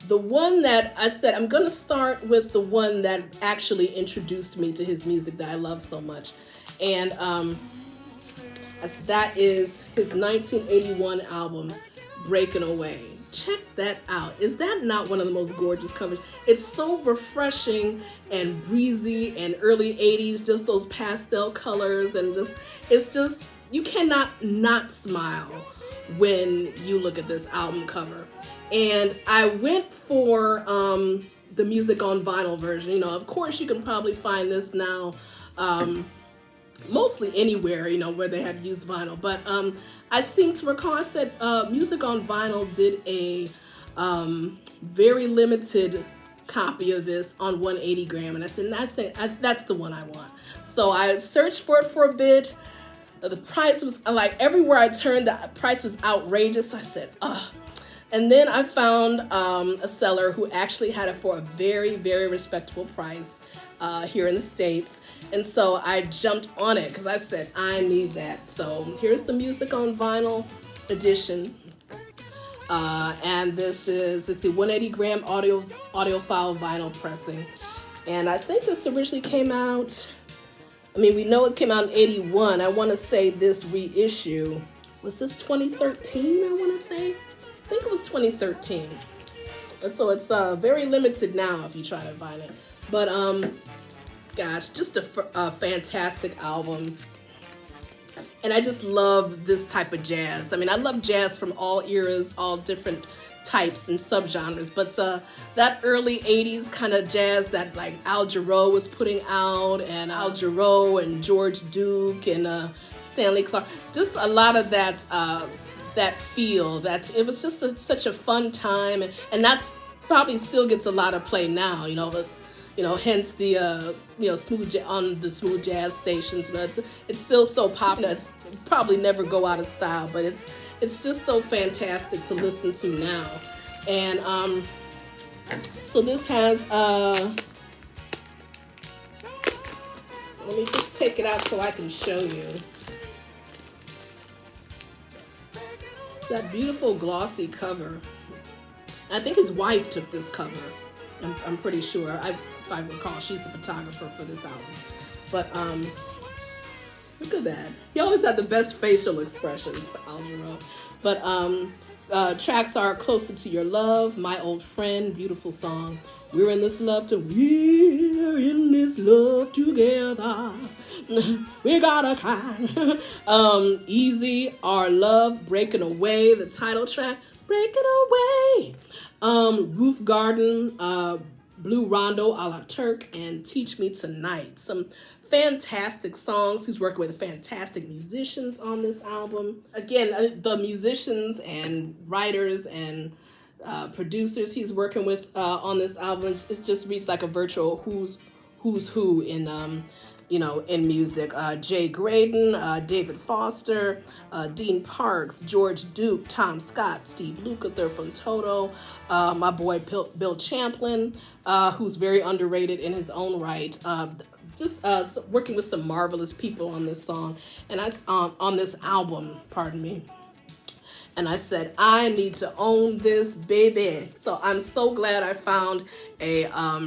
The one that I said, I'm going to start with the one that actually introduced me to his music that I love so much. And that is his 1981 album, Breaking Away. Check that out. Is that not one of the most gorgeous covers? It's so refreshing and breezy and early 80s, just those pastel colors, and it's just, you cannot not smile when you look at this album cover. And I went for the Music on Vinyl version. You know, of course, you can probably find this now mostly anywhere, you know, where they have used vinyl. But I seem to recall, I said Music on Vinyl did a very limited copy of this on 180 gram. And I said, that's the one I want. So I searched for it for a bit. The price was, like, everywhere I turned, the price was outrageous. I said, ugh. And then I found a seller who actually had it for a very, very respectable price here in the States. And so I jumped on it because I said, I need that. So here's the Music on Vinyl edition. And this is, let's see, 180 gram audiophile vinyl pressing. And I think this originally came out, I mean, we know it came out in 81. I want to say this reissue, was this 2013, I want to say? I think it was 2013. And so it's very limited now if you try to find it. But gosh, just a fantastic album. And I just love this type of jazz. I mean, I love jazz from all eras, all different types and subgenres. But that early 80s kind of jazz that like Al Jarreau was putting out, and Al Jarreau and George Duke and Stanley Clarke, just a lot of that that feel, that it was just such a fun time, and that's probably still gets a lot of play now, you know, hence the smooth on the smooth jazz stations. You know, it's still so popular. It's probably never go out of style, but it's just so fantastic to listen to now. And so this has let me just take it out so I can show you. That beautiful glossy cover. I think his wife took this cover. I'm pretty sure. If I recall, she's the photographer for this album. But look at that. He always had the best facial expressions for Al Jarreau. But tracks are Closer to Your Love, My Old Friend, beautiful song. We're in this love together. We got a kind. Easy, Our Love, Breaking Away, the title track, Breaking Away. Roof Garden, Blue Rondo, a la Turk, and Teach Me Tonight. Some fantastic songs. He's working with fantastic musicians on this album. Again, the musicians and writers and producers he's working with on this album, it just reads like a virtual who's who in in music. Jay Graydon, David Foster, Dean Parks, George Duke, Tom Scott, Steve Lukather from Toto, my boy Bill Champlin, who's very underrated in his own right. Just working with some marvelous people on this song, and on this album, pardon me. And I said, I need to own this baby. So I'm so glad I found a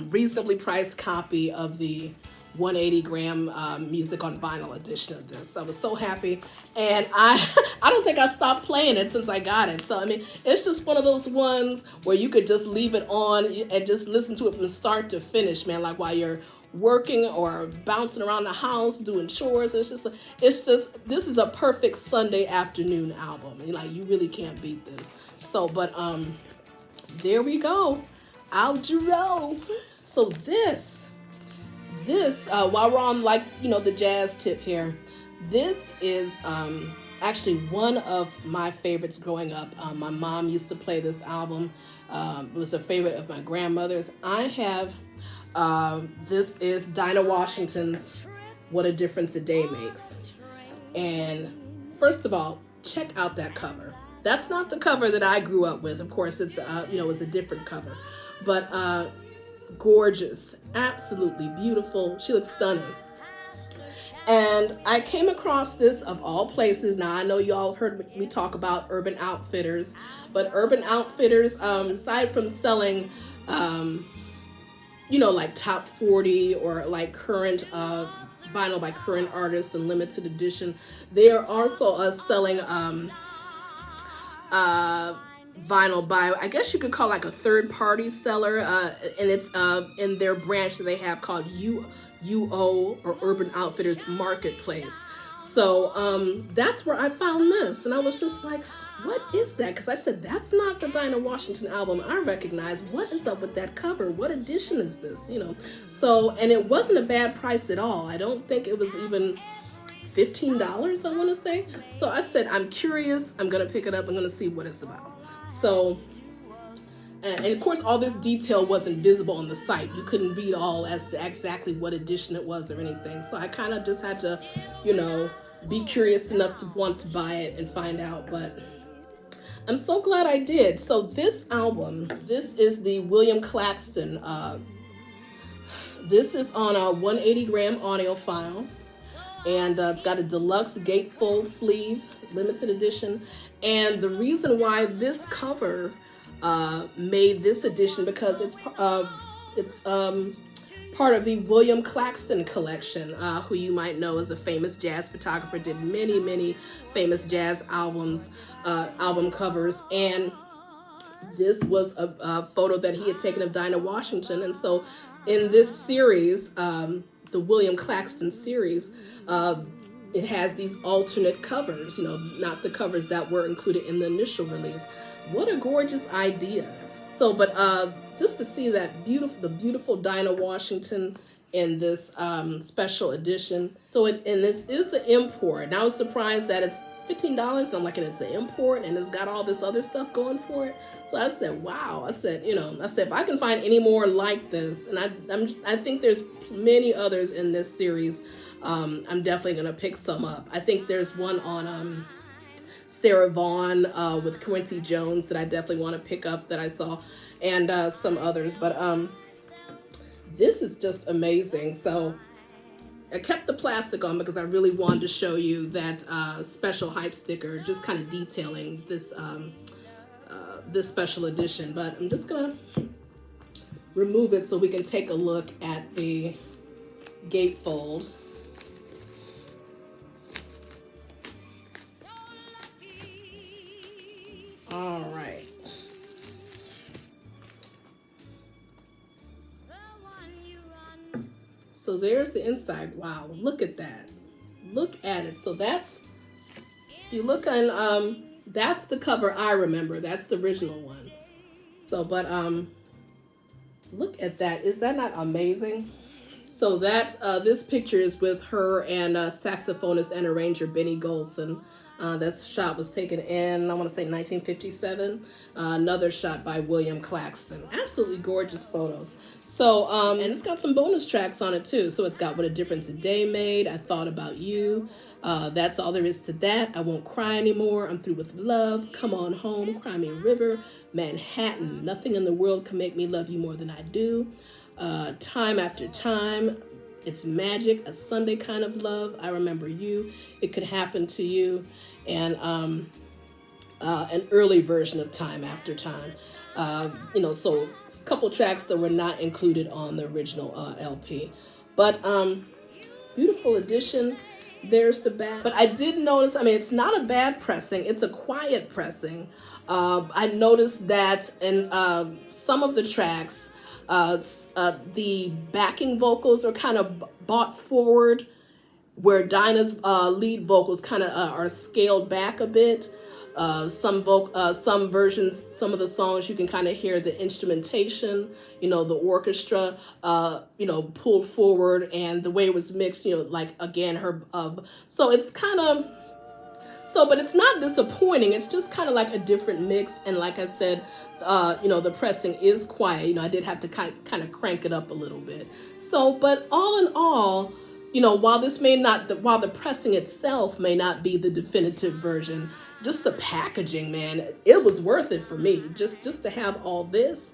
reasonably priced copy of the 180 gram music on vinyl edition of this. I was so happy. And I don't think I stopped playing it since I got it. So, I mean, it's just one of those ones where you could just leave it on and just listen to it from start to finish, man. Like while you're working or bouncing around the house doing chores. It's just this is a perfect Sunday afternoon album. Like you really can't beat this. So but there we go, Jarreau. So this while we're on the jazz tip here, this is actually one of my favorites growing up. My mom used to play this album. It was a favorite of my grandmother's. I have this is Dinah Washington's What a Difference a Day Makes. And first of all, check out that cover. That's not the cover that I grew up with. Of course, it's it was a different cover. But gorgeous, absolutely beautiful. She looks stunning. And I came across this of all places. Now, I know y'all heard me talk about Urban Outfitters, but Urban Outfitters, aside from selling like top 40 or like current vinyl by current artists and limited edition, they are also selling vinyl by, I guess you could call like a third party seller, and it's in their branch that they have called UO or Urban Outfitters Marketplace. So that's where I found this, and I was just like, what is that? Because I said, that's not the Dinah Washington album I recognize. What is up with that cover? What edition is this? So, and it wasn't a bad price at all. I don't think it was even $15, I want to say. So I said, I'm curious. I'm going to pick it up. I'm going to see what it's about. So, and of course, all this detail wasn't visible on the site. You couldn't read all as to exactly what edition it was or anything. So I kind of just had to, be curious enough to want to buy it and find out. But I'm so glad I did. So this album, this is the William Claxton. This is on a 180 gram audio file. And it's got a deluxe gatefold sleeve, limited edition. And the reason why this cover made this edition, because it's part of the William Claxton collection, who you might know as a famous jazz photographer, did many, many famous jazz album covers. And this was a photo that he had taken of Dinah Washington. And so in this series, the William Claxton series, it has these alternate covers, not the covers that were included in the initial release. What a gorgeous idea. So, but just to see that beautiful Dinah Washington in this special edition. So, and this is an import. And I was surprised that it's $15. I'm like, and it's an import and it's got all this other stuff going for it. So I said, wow. I said, if I can find any more like this, and I think there's many others in this series, I'm definitely going to pick some up. I think there's one on Sarah Vaughan with Quincy Jones that I definitely want to pick up that I saw, and some others. But this is just amazing. So I kept the plastic on because I really wanted to show you that special hype sticker, just kind of detailing this this special edition. But I'm just gonna remove it so we can take a look at the gatefold. All right. So there's the inside. Wow, look at that. Look at it. So that's, if you look on, that's the cover I remember. That's the original one. So, but look at that. Is that not amazing? So that this picture is with her and saxophonist and arranger Benny Golson. That shot was taken in, I want to say 1957. Another shot by William Claxton. Absolutely gorgeous photos. So, and it's got some bonus tracks on it too. So it's got What a Difference a Day Made, I Thought About You, That's All There Is to That, I Won't Cry Anymore, I'm Through with Love, Come On Home, Cry Me a River, Manhattan, Nothing in the World Can Make Me Love You More Than I Do, Time After Time, It's Magic, A Sunday Kind of Love, I Remember You, It Could Happen to You, and an early version of Time After Time. So a couple tracks that were not included on the original LP. But beautiful addition. There's the back. But I did notice, it's not a bad pressing. It's a quiet pressing. I noticed that in some of the tracks, the backing vocals are kind of brought forward, where Dinah's lead vocals kind of are scaled back a bit. Some versions, some of the songs, you can kind of hear the instrumentation, the orchestra, pulled forward, and the way it was mixed, like again, so it's kind of, but it's not disappointing. It's just kind of like a different mix. And like I said, the pressing is quiet. I did have to kind of crank it up a little bit. So, but all in all, while the pressing itself may not be the definitive version, just the packaging, man, it was worth it for me. Just to have all this,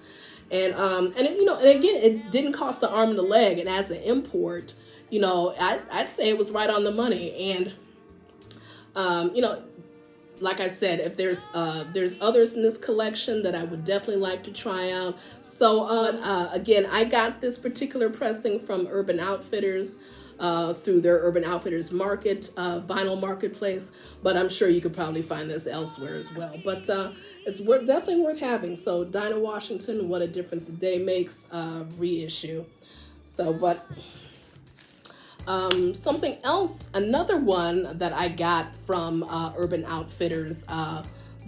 and again, it didn't cost an arm and a leg. And as an import, I'd say it was right on the money. And like I said, if there's others in this collection that I would definitely like to try out. So again, I got this particular pressing from Urban Outfitters. Through their Urban Outfitters vinyl marketplace, but I'm sure you could probably find this elsewhere as well. But it's definitely worth having. So Dinah Washington, What a Difference a Day Makes, reissue. So, but something else, another one that I got from Urban Outfitters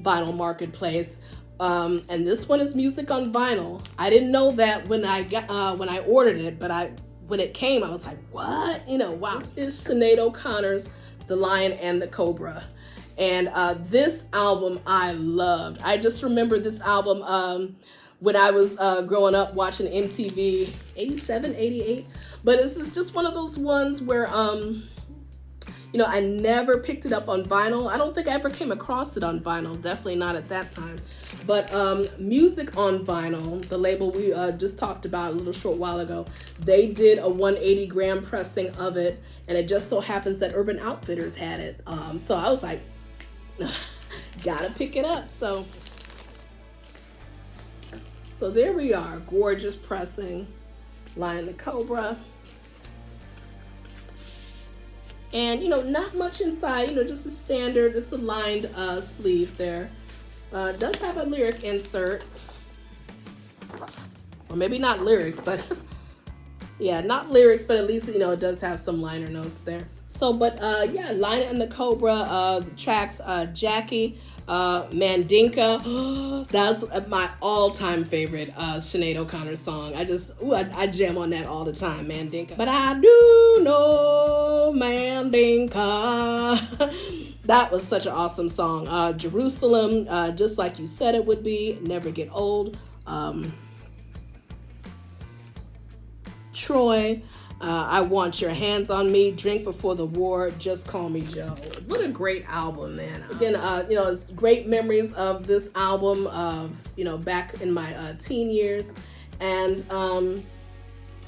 vinyl marketplace. And this one is music on vinyl. I didn't know that when I ordered it, but when it came, I was like, what? Wow. This is Sinead O'Connor's The Lion and the Cobra. And this album I loved. I just remember this album when I was growing up watching MTV, 87, 88. But this is just one of those ones where, I never picked it up on vinyl. I don't think I ever came across it on vinyl. Definitely not at that time. But Music on Vinyl, the label we just talked about a little short while ago, they did a 180 gram pressing of it, and it just so happens that Urban Outfitters had it. So I was like, gotta pick it up. So there we are, gorgeous pressing, Lion the Cobra. And, not much inside, just a standard, it's a lined sleeve there. Does have a lyric insert, or maybe not lyrics, but yeah, not lyrics, but at least, it does have some liner notes there. So, but yeah, Lion and the Cobra, the tracks, Jackie, Mandinka, that's my all-time favorite Sinead O'Connor song. I jam on that all the time, Mandinka. But I do know Mandinka. That was such an awesome song. Jerusalem, just like you said it would be, Never Get Old. Troy, I Want Your Hands on Me, Drink Before the War, Just Call Me Joe. What a great album, man. Again, it's great memories of this album of, back in my teen years. And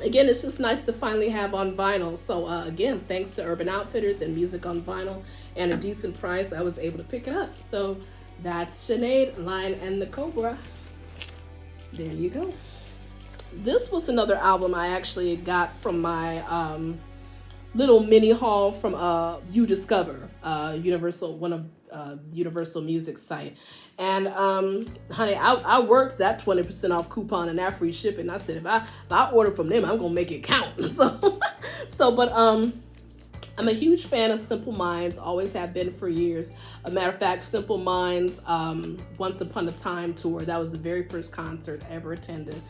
again, it's just nice to finally have on vinyl. So again, thanks to Urban Outfitters and Music on Vinyl, and a decent price, I was able to pick it up. So that's Sinead, Lion and the Cobra. There you go. This was another album I actually got from my little mini haul from UDiscover, one of Universal Music site. And honey, I worked that 20% off coupon and that free shipping. I said, if I order from them, I'm gonna make it count. But I'm a huge fan of Simple Minds, always have been for years. A matter of fact, Simple Minds Once Upon a Time tour, that was the very first concert I ever attended,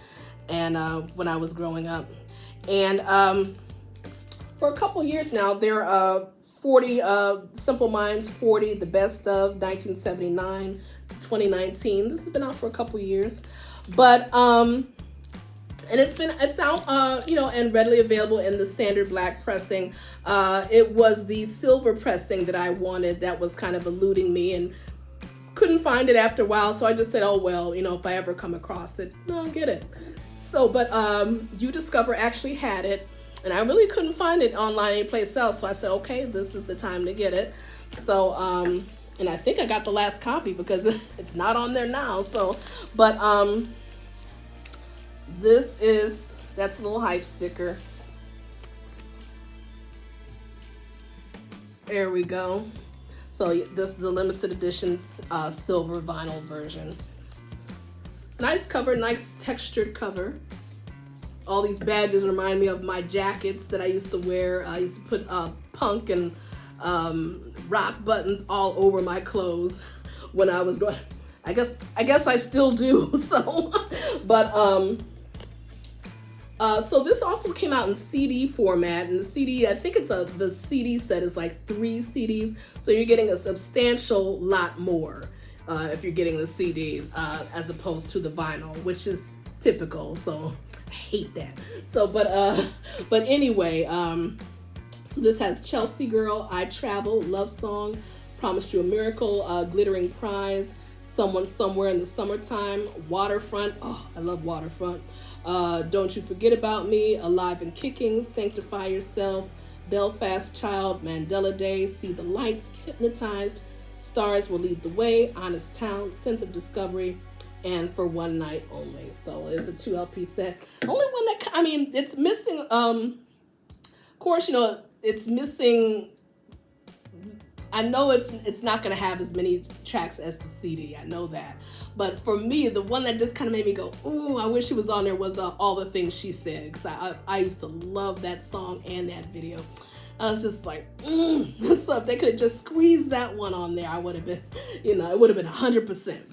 and when I was growing up. And for a couple years now, they're 40 Simple Minds 40, the best of 1979 to 2019. This has been out for a couple years, but and it's out, and readily available in the standard black pressing. It was the silver pressing that I wanted that was kind of eluding me, and couldn't find it after a while. So I just said, oh well, if I ever come across it, I'll get it. So, but UDiscover actually had it, and I really couldn't find it online anyplace else. So I said, okay, this is the time to get it. So, and I think I got the last copy because it's not on there now. So, but that's a little hype sticker. There we go. So this is a limited edition silver vinyl version. Nice cover, nice textured cover. All these badges remind me of my jackets that I used to wear. I used to put punk and rock buttons all over my clothes when I was going. I guess I still do. So, but so this also came out in CD format, and the CD, I think the CD set is like 3 CDs, so you're getting a substantial lot more if you're getting the CDs as opposed to the vinyl, which is typical. So I hate that. So, but anyway, so this has Chelsea Girl, I Travel, Love Song, Promised You a Miracle, Glittering Prize, Someone Somewhere in the Summertime, Waterfront. Oh, I love Waterfront. Don't You Forget About Me, Alive and Kicking, Sanctify Yourself, Belfast Child, Mandela Day, See the Lights, Hypnotized, Stars Will Lead the Way, Honest Town, Sense of Discovery, and For One Night Only. So it's a 2 LP set. Only one that, it's missing, of course, it's missing. I know it's not going to have as many tracks as the CD. I know that. But for me, the one that just kind of made me go, ooh, I wish it was on there was All the Things She Said. Because I used to love that song and that video. I was just like, So if they could have just squeezed that one on there, I would have been, it would have been 100%.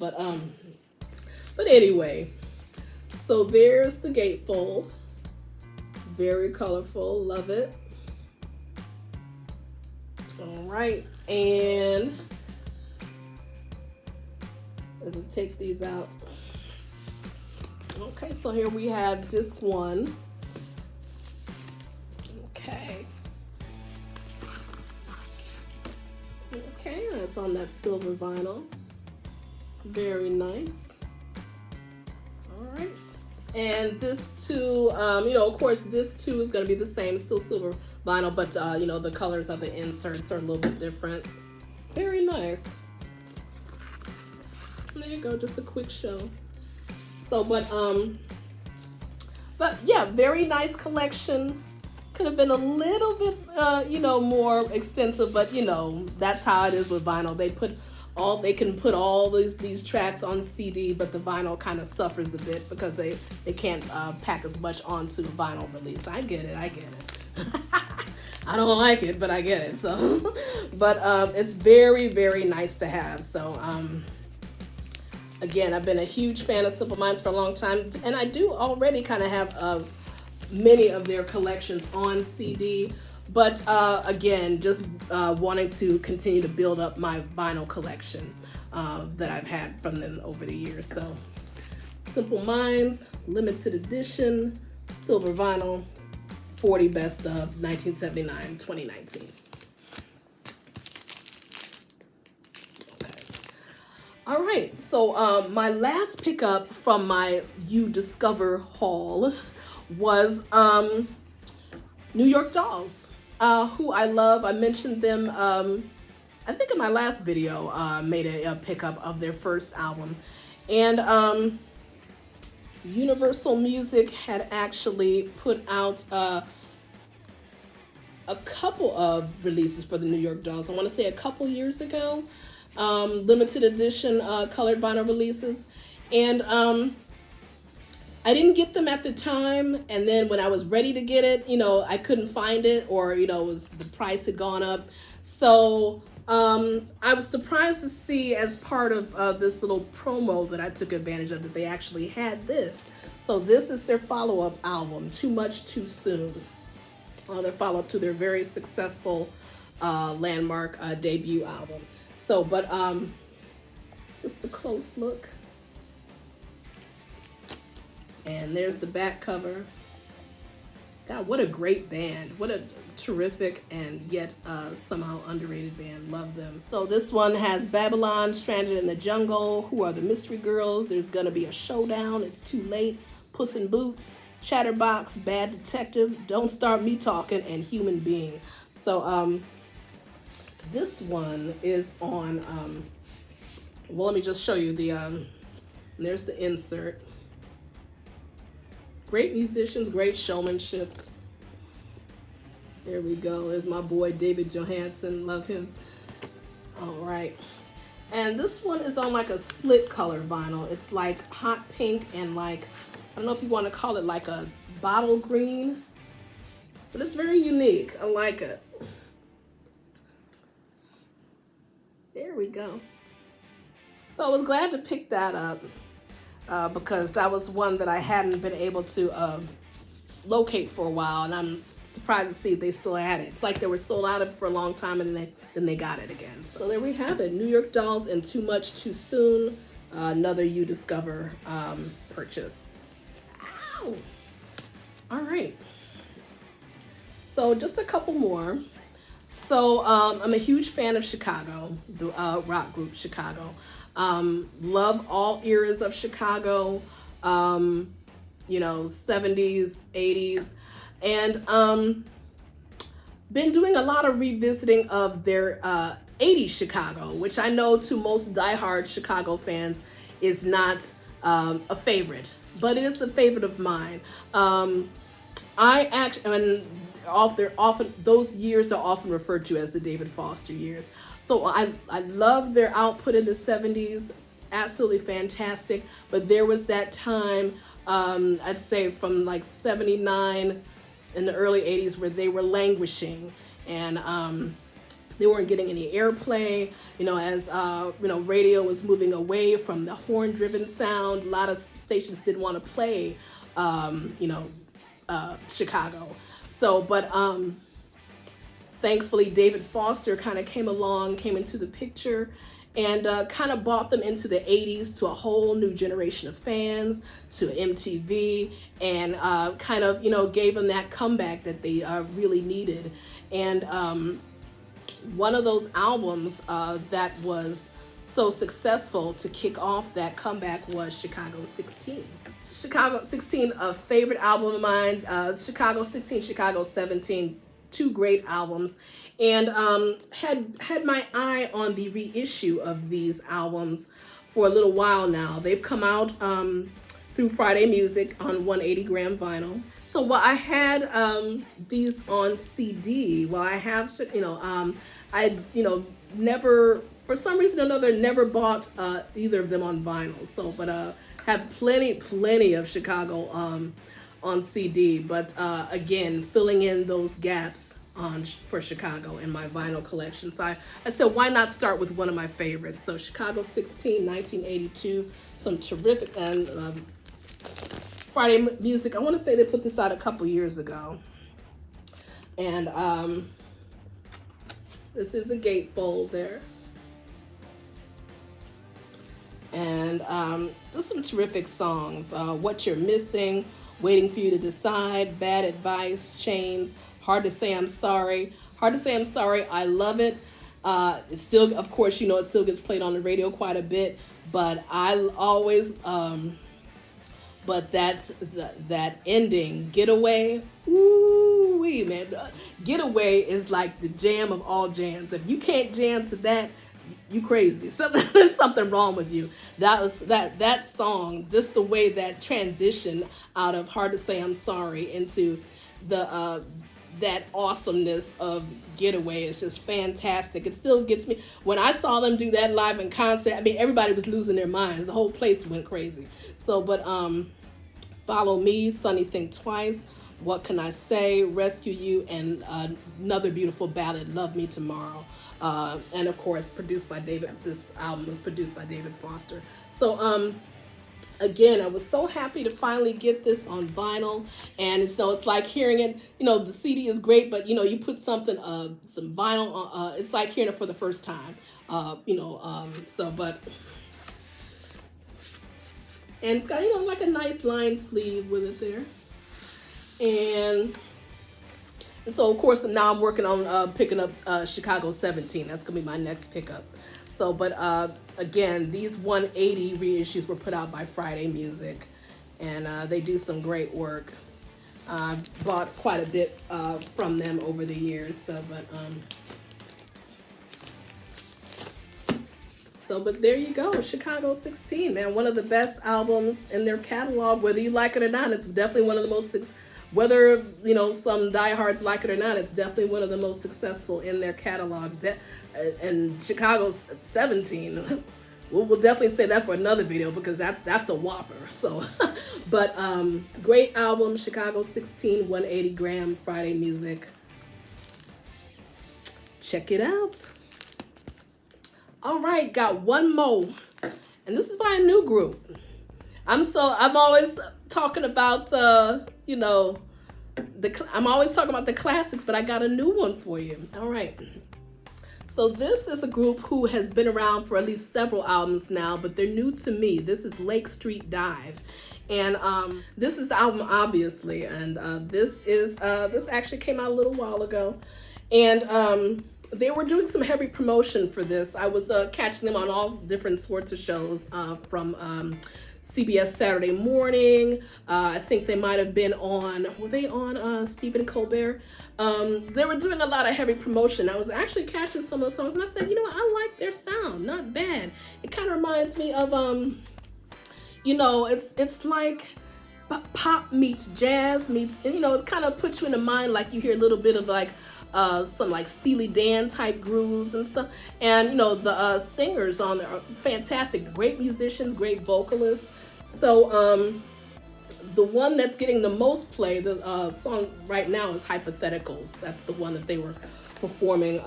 But anyway, so there's the gatefold. Very colorful. Love it. All right, and let's take these out. Okay, so here we have disc 1. Okay, that's on that silver vinyl. Very nice. All right, and disc 2, of course, disc 2 is going to be the same, still silver vinyl, but the colors of the inserts are a little bit different. Very nice. There you go, just a quick show. So, but yeah, very nice collection. Could have been a little bit, more extensive, but that's how it is with vinyl. They can put all these tracks on CD, but the vinyl kind of suffers a bit because they can't pack as much onto the vinyl release. I get it. I don't like it, but I get it. So, but it's very, very nice to have. So, again, I've been a huge fan of Simple Minds for a long time, and I do already kind of have many of their collections on CD. But again, just wanting to continue to build up my vinyl collection that I've had from them over the years. So, Simple Minds, limited edition, silver vinyl. 40 best of 1979-2019. Okay. All right. So my last pickup from my UDiscover haul was New York Dolls, who I love. I mentioned them, I think in my last video, made a pickup of their first album. And Universal Music had actually put out a couple of releases for the New York Dolls. I want to say a couple years ago, limited edition colored vinyl releases. And I didn't get them at the time, and then when I was ready to get it, I couldn't find it, or the price had gone up. So I was surprised to see, as part of this little promo that I took advantage of, that they actually had this. So this is their follow-up album, Too Much Too Soon. Their follow-up to their very successful landmark debut album. So, but just a close look. And there's the back cover. God, what a great band. What a terrific and yet somehow underrated band. Love them. So this one has Babylon, Stranded in the Jungle, Who Are the Mystery Girls, There's Gonna Be a Showdown, It's Too Late, Puss in Boots, Chatterbox, Bad Detective, Don't Start Me Talking, and Human Being. So this one is on, well, let me just show you the, there's the insert. Great musicians, great showmanship. There we go. There's my boy David Johansen. Love him. All right. And this one is on like a split color vinyl. It's like hot pink and like, I don't know if you want to call it like a bottle green, but it's very unique. I like it. There we go. So I was glad to pick that up. Because that was one that I hadn't been able to locate for a while, and I'm surprised to see they still had it. It's like they were sold out for a long time, and then they got it again. So there we have it, New York Dolls and Too Much Too Soon, another UDiscover purchase. Ow! All right. So just a couple more. So I'm a huge fan of Chicago, the rock group Chicago. Love all eras of Chicago, 70s, 80s, and been doing a lot of revisiting of their 80s Chicago, which I know to most diehard Chicago fans is not a favorite, but it is a favorite of mine. Often those years are often referred to as the David Foster years. So I love their output in the 70s, absolutely fantastic. But there was that time, I'd say from like 79 in the early 80s where they were languishing and they weren't getting any airplay, as radio was moving away from the horn-driven sound. A lot of stations didn't want to play, Chicago. So, but thankfully, David Foster kind of came into the picture and kind of brought them into the 80s to a whole new generation of fans, to MTV, and kind of, gave them that comeback that they really needed. And one of those albums that was so successful to kick off that comeback was Chicago 16. Chicago 16, a favorite album of mine. Chicago 16, Chicago 17, two great albums, and had my eye on the reissue of these albums for a little while now. They've come out through Friday Music on 180 gram vinyl. So while I had these on CD, while I have, I never, for some reason or another, never bought either of them on vinyl. So, but have plenty of Chicago on CD, but again, filling in those gaps for Chicago in my vinyl collection. So I said, why not start with one of my favorites? So Chicago 16, 1982, some terrific, and Friday Music, I want to say they put this out a couple years ago. And this is a gatefold there. And there's some terrific songs. What You're Missing, Waiting for You to Decide, Bad Advice, Chains, Hard to Say I'm Sorry. Hard to Say I'm Sorry, I love it. It's still, of course, it still gets played on the radio quite a bit, but I always, but that ending, Getaway, ooh-wee, man. Getaway is like the jam of all jams. If you can't jam to that, you crazy. There's something wrong with you. That song, just the way that transition out of Hard to Say I'm Sorry into the that awesomeness of Getaway is just fantastic. It still gets me. When I saw them do that live in concert, I mean, everybody was losing their minds. The whole place went crazy. So, but Follow Me, Sunny Think Twice, What Can I Say, Rescue You, and another beautiful ballad, Love Me Tomorrow. And of course, this album was produced by David Foster. So Again, I was so happy to finally get this on vinyl, and it's like hearing it. The CD is great, but you put something, some vinyl on, it's like hearing it for the first time. And it's got like a nice lined sleeve with it there, and so of course now I'm working on picking up Chicago 17. That's gonna be my next pickup. So, but again, these 180 reissues were put out by Friday Music, and they do some great work. Bought quite a bit from them over the years. But there you go, Chicago 16, man, one of the best albums in their catalog. Whether you like it or not, it's definitely one of the most whether some diehards like it or not, it's definitely one of the most successful in their catalog. And Chicago 17, we'll definitely say that for another video, because that's a whopper. So, but great album, Chicago 16, 180 gram, Friday Music. Check it out. All right, got one more, and this is by a new group. I'm always talking about I'm always talking about the classics, but I got a new one for you. All right. So this is a group who has been around for at least several albums now, but they're new to me. This is Lake Street Dive. And this is the album, obviously. And this actually came out a little while ago. And they were doing some heavy promotion for this. I was catching them on all different sorts of shows from CBS Saturday Morning. I think they might have been were they on Stephen Colbert? They were doing a lot of heavy promotion. I was actually catching some of the songs, and I said, I like their sound, not bad. It kind of reminds me of, it's like pop meets jazz meets, it kind of puts you in the mind, like you hear a little bit of like some like Steely Dan type grooves and stuff. And the singers on there are fantastic, great musicians, great vocalists. So the one that's getting the most play, the song right now, is Hypotheticals. That's the one that they were performing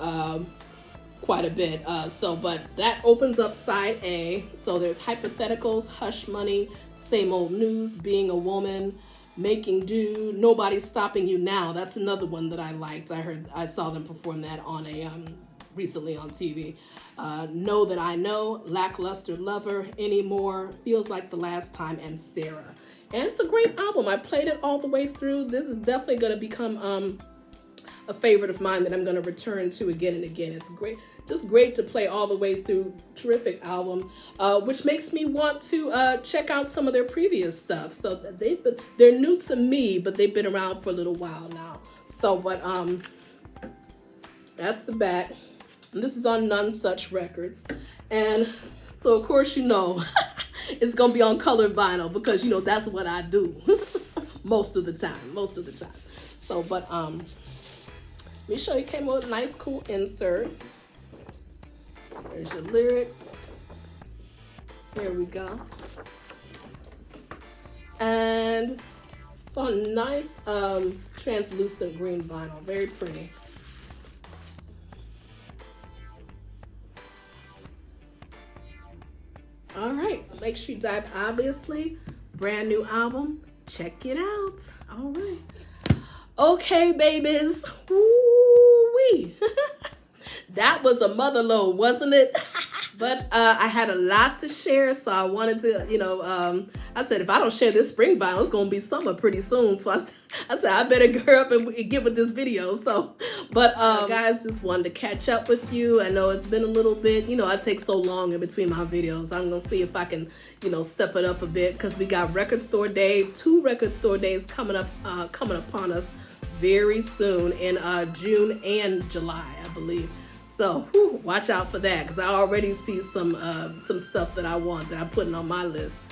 quite a bit. But that opens up side A. So there's Hypotheticals, Hush Money, Same Old News, Being a Woman, Making Do, Nobody's Stopping You Now. That's another one that I liked. I saw them perform that on recently on TV. Know That I Know, Lackluster Lover, Anymore, Feels Like the Last Time, and Sarah. And it's a great album. I played it all the way through. This is definitely going to become a favorite of mine that I'm going to return to again and again. It's great. Just great to play all the way through. Terrific album, which makes me want to check out some of their previous stuff. So they're new to me, but they've been around for a little while now. So, but that's the back. And this is on None Such Records. And so, of course, it's going to be on colored vinyl, because, that's what I do most of the time. So, but let me show you, came with a nice, cool insert. There's your lyrics. Here we go. And it's on nice translucent green vinyl. Very pretty. All right, Lake Street Dive, obviously, brand new album. Check it out. All right. Okay, babies. Woo-wee. That was a mother load, wasn't it? But I had a lot to share, so I wanted to, I said, if I don't share this spring vinyl, it's going to be summer pretty soon. So I said, I better hurry up and get with this video. So, but guys, just wanted to catch up with you. I know it's been a little bit, I take so long in between my videos. I'm going to see if I can, step it up a bit, because we got Record Store Day, 2 Record Store Days coming upon us very soon in June and July, I believe. So watch out for that, because I already see some stuff that I want, that I'm putting on my list.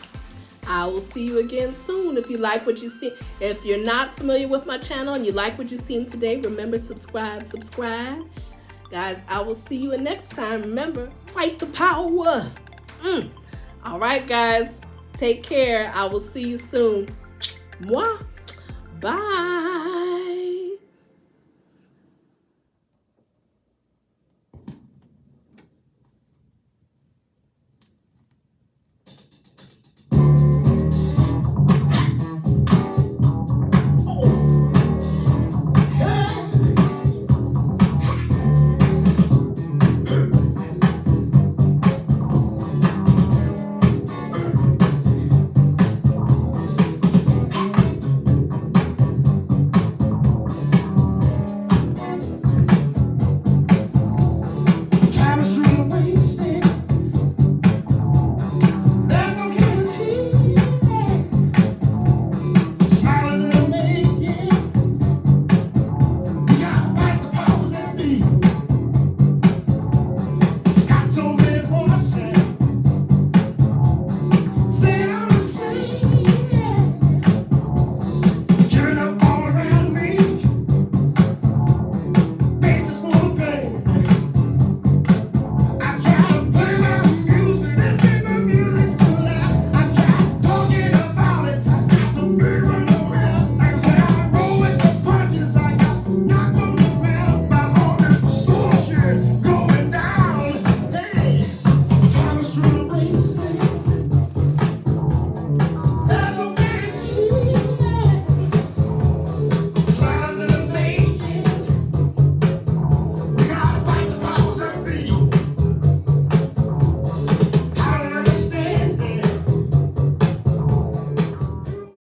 I will see you again soon. If you like what you see, if you're not familiar with my channel and you like what you've seen today, remember, subscribe. Guys, I will see you next time. Remember, fight the power. All right, guys, take care. I will see you soon. Mwah. Bye.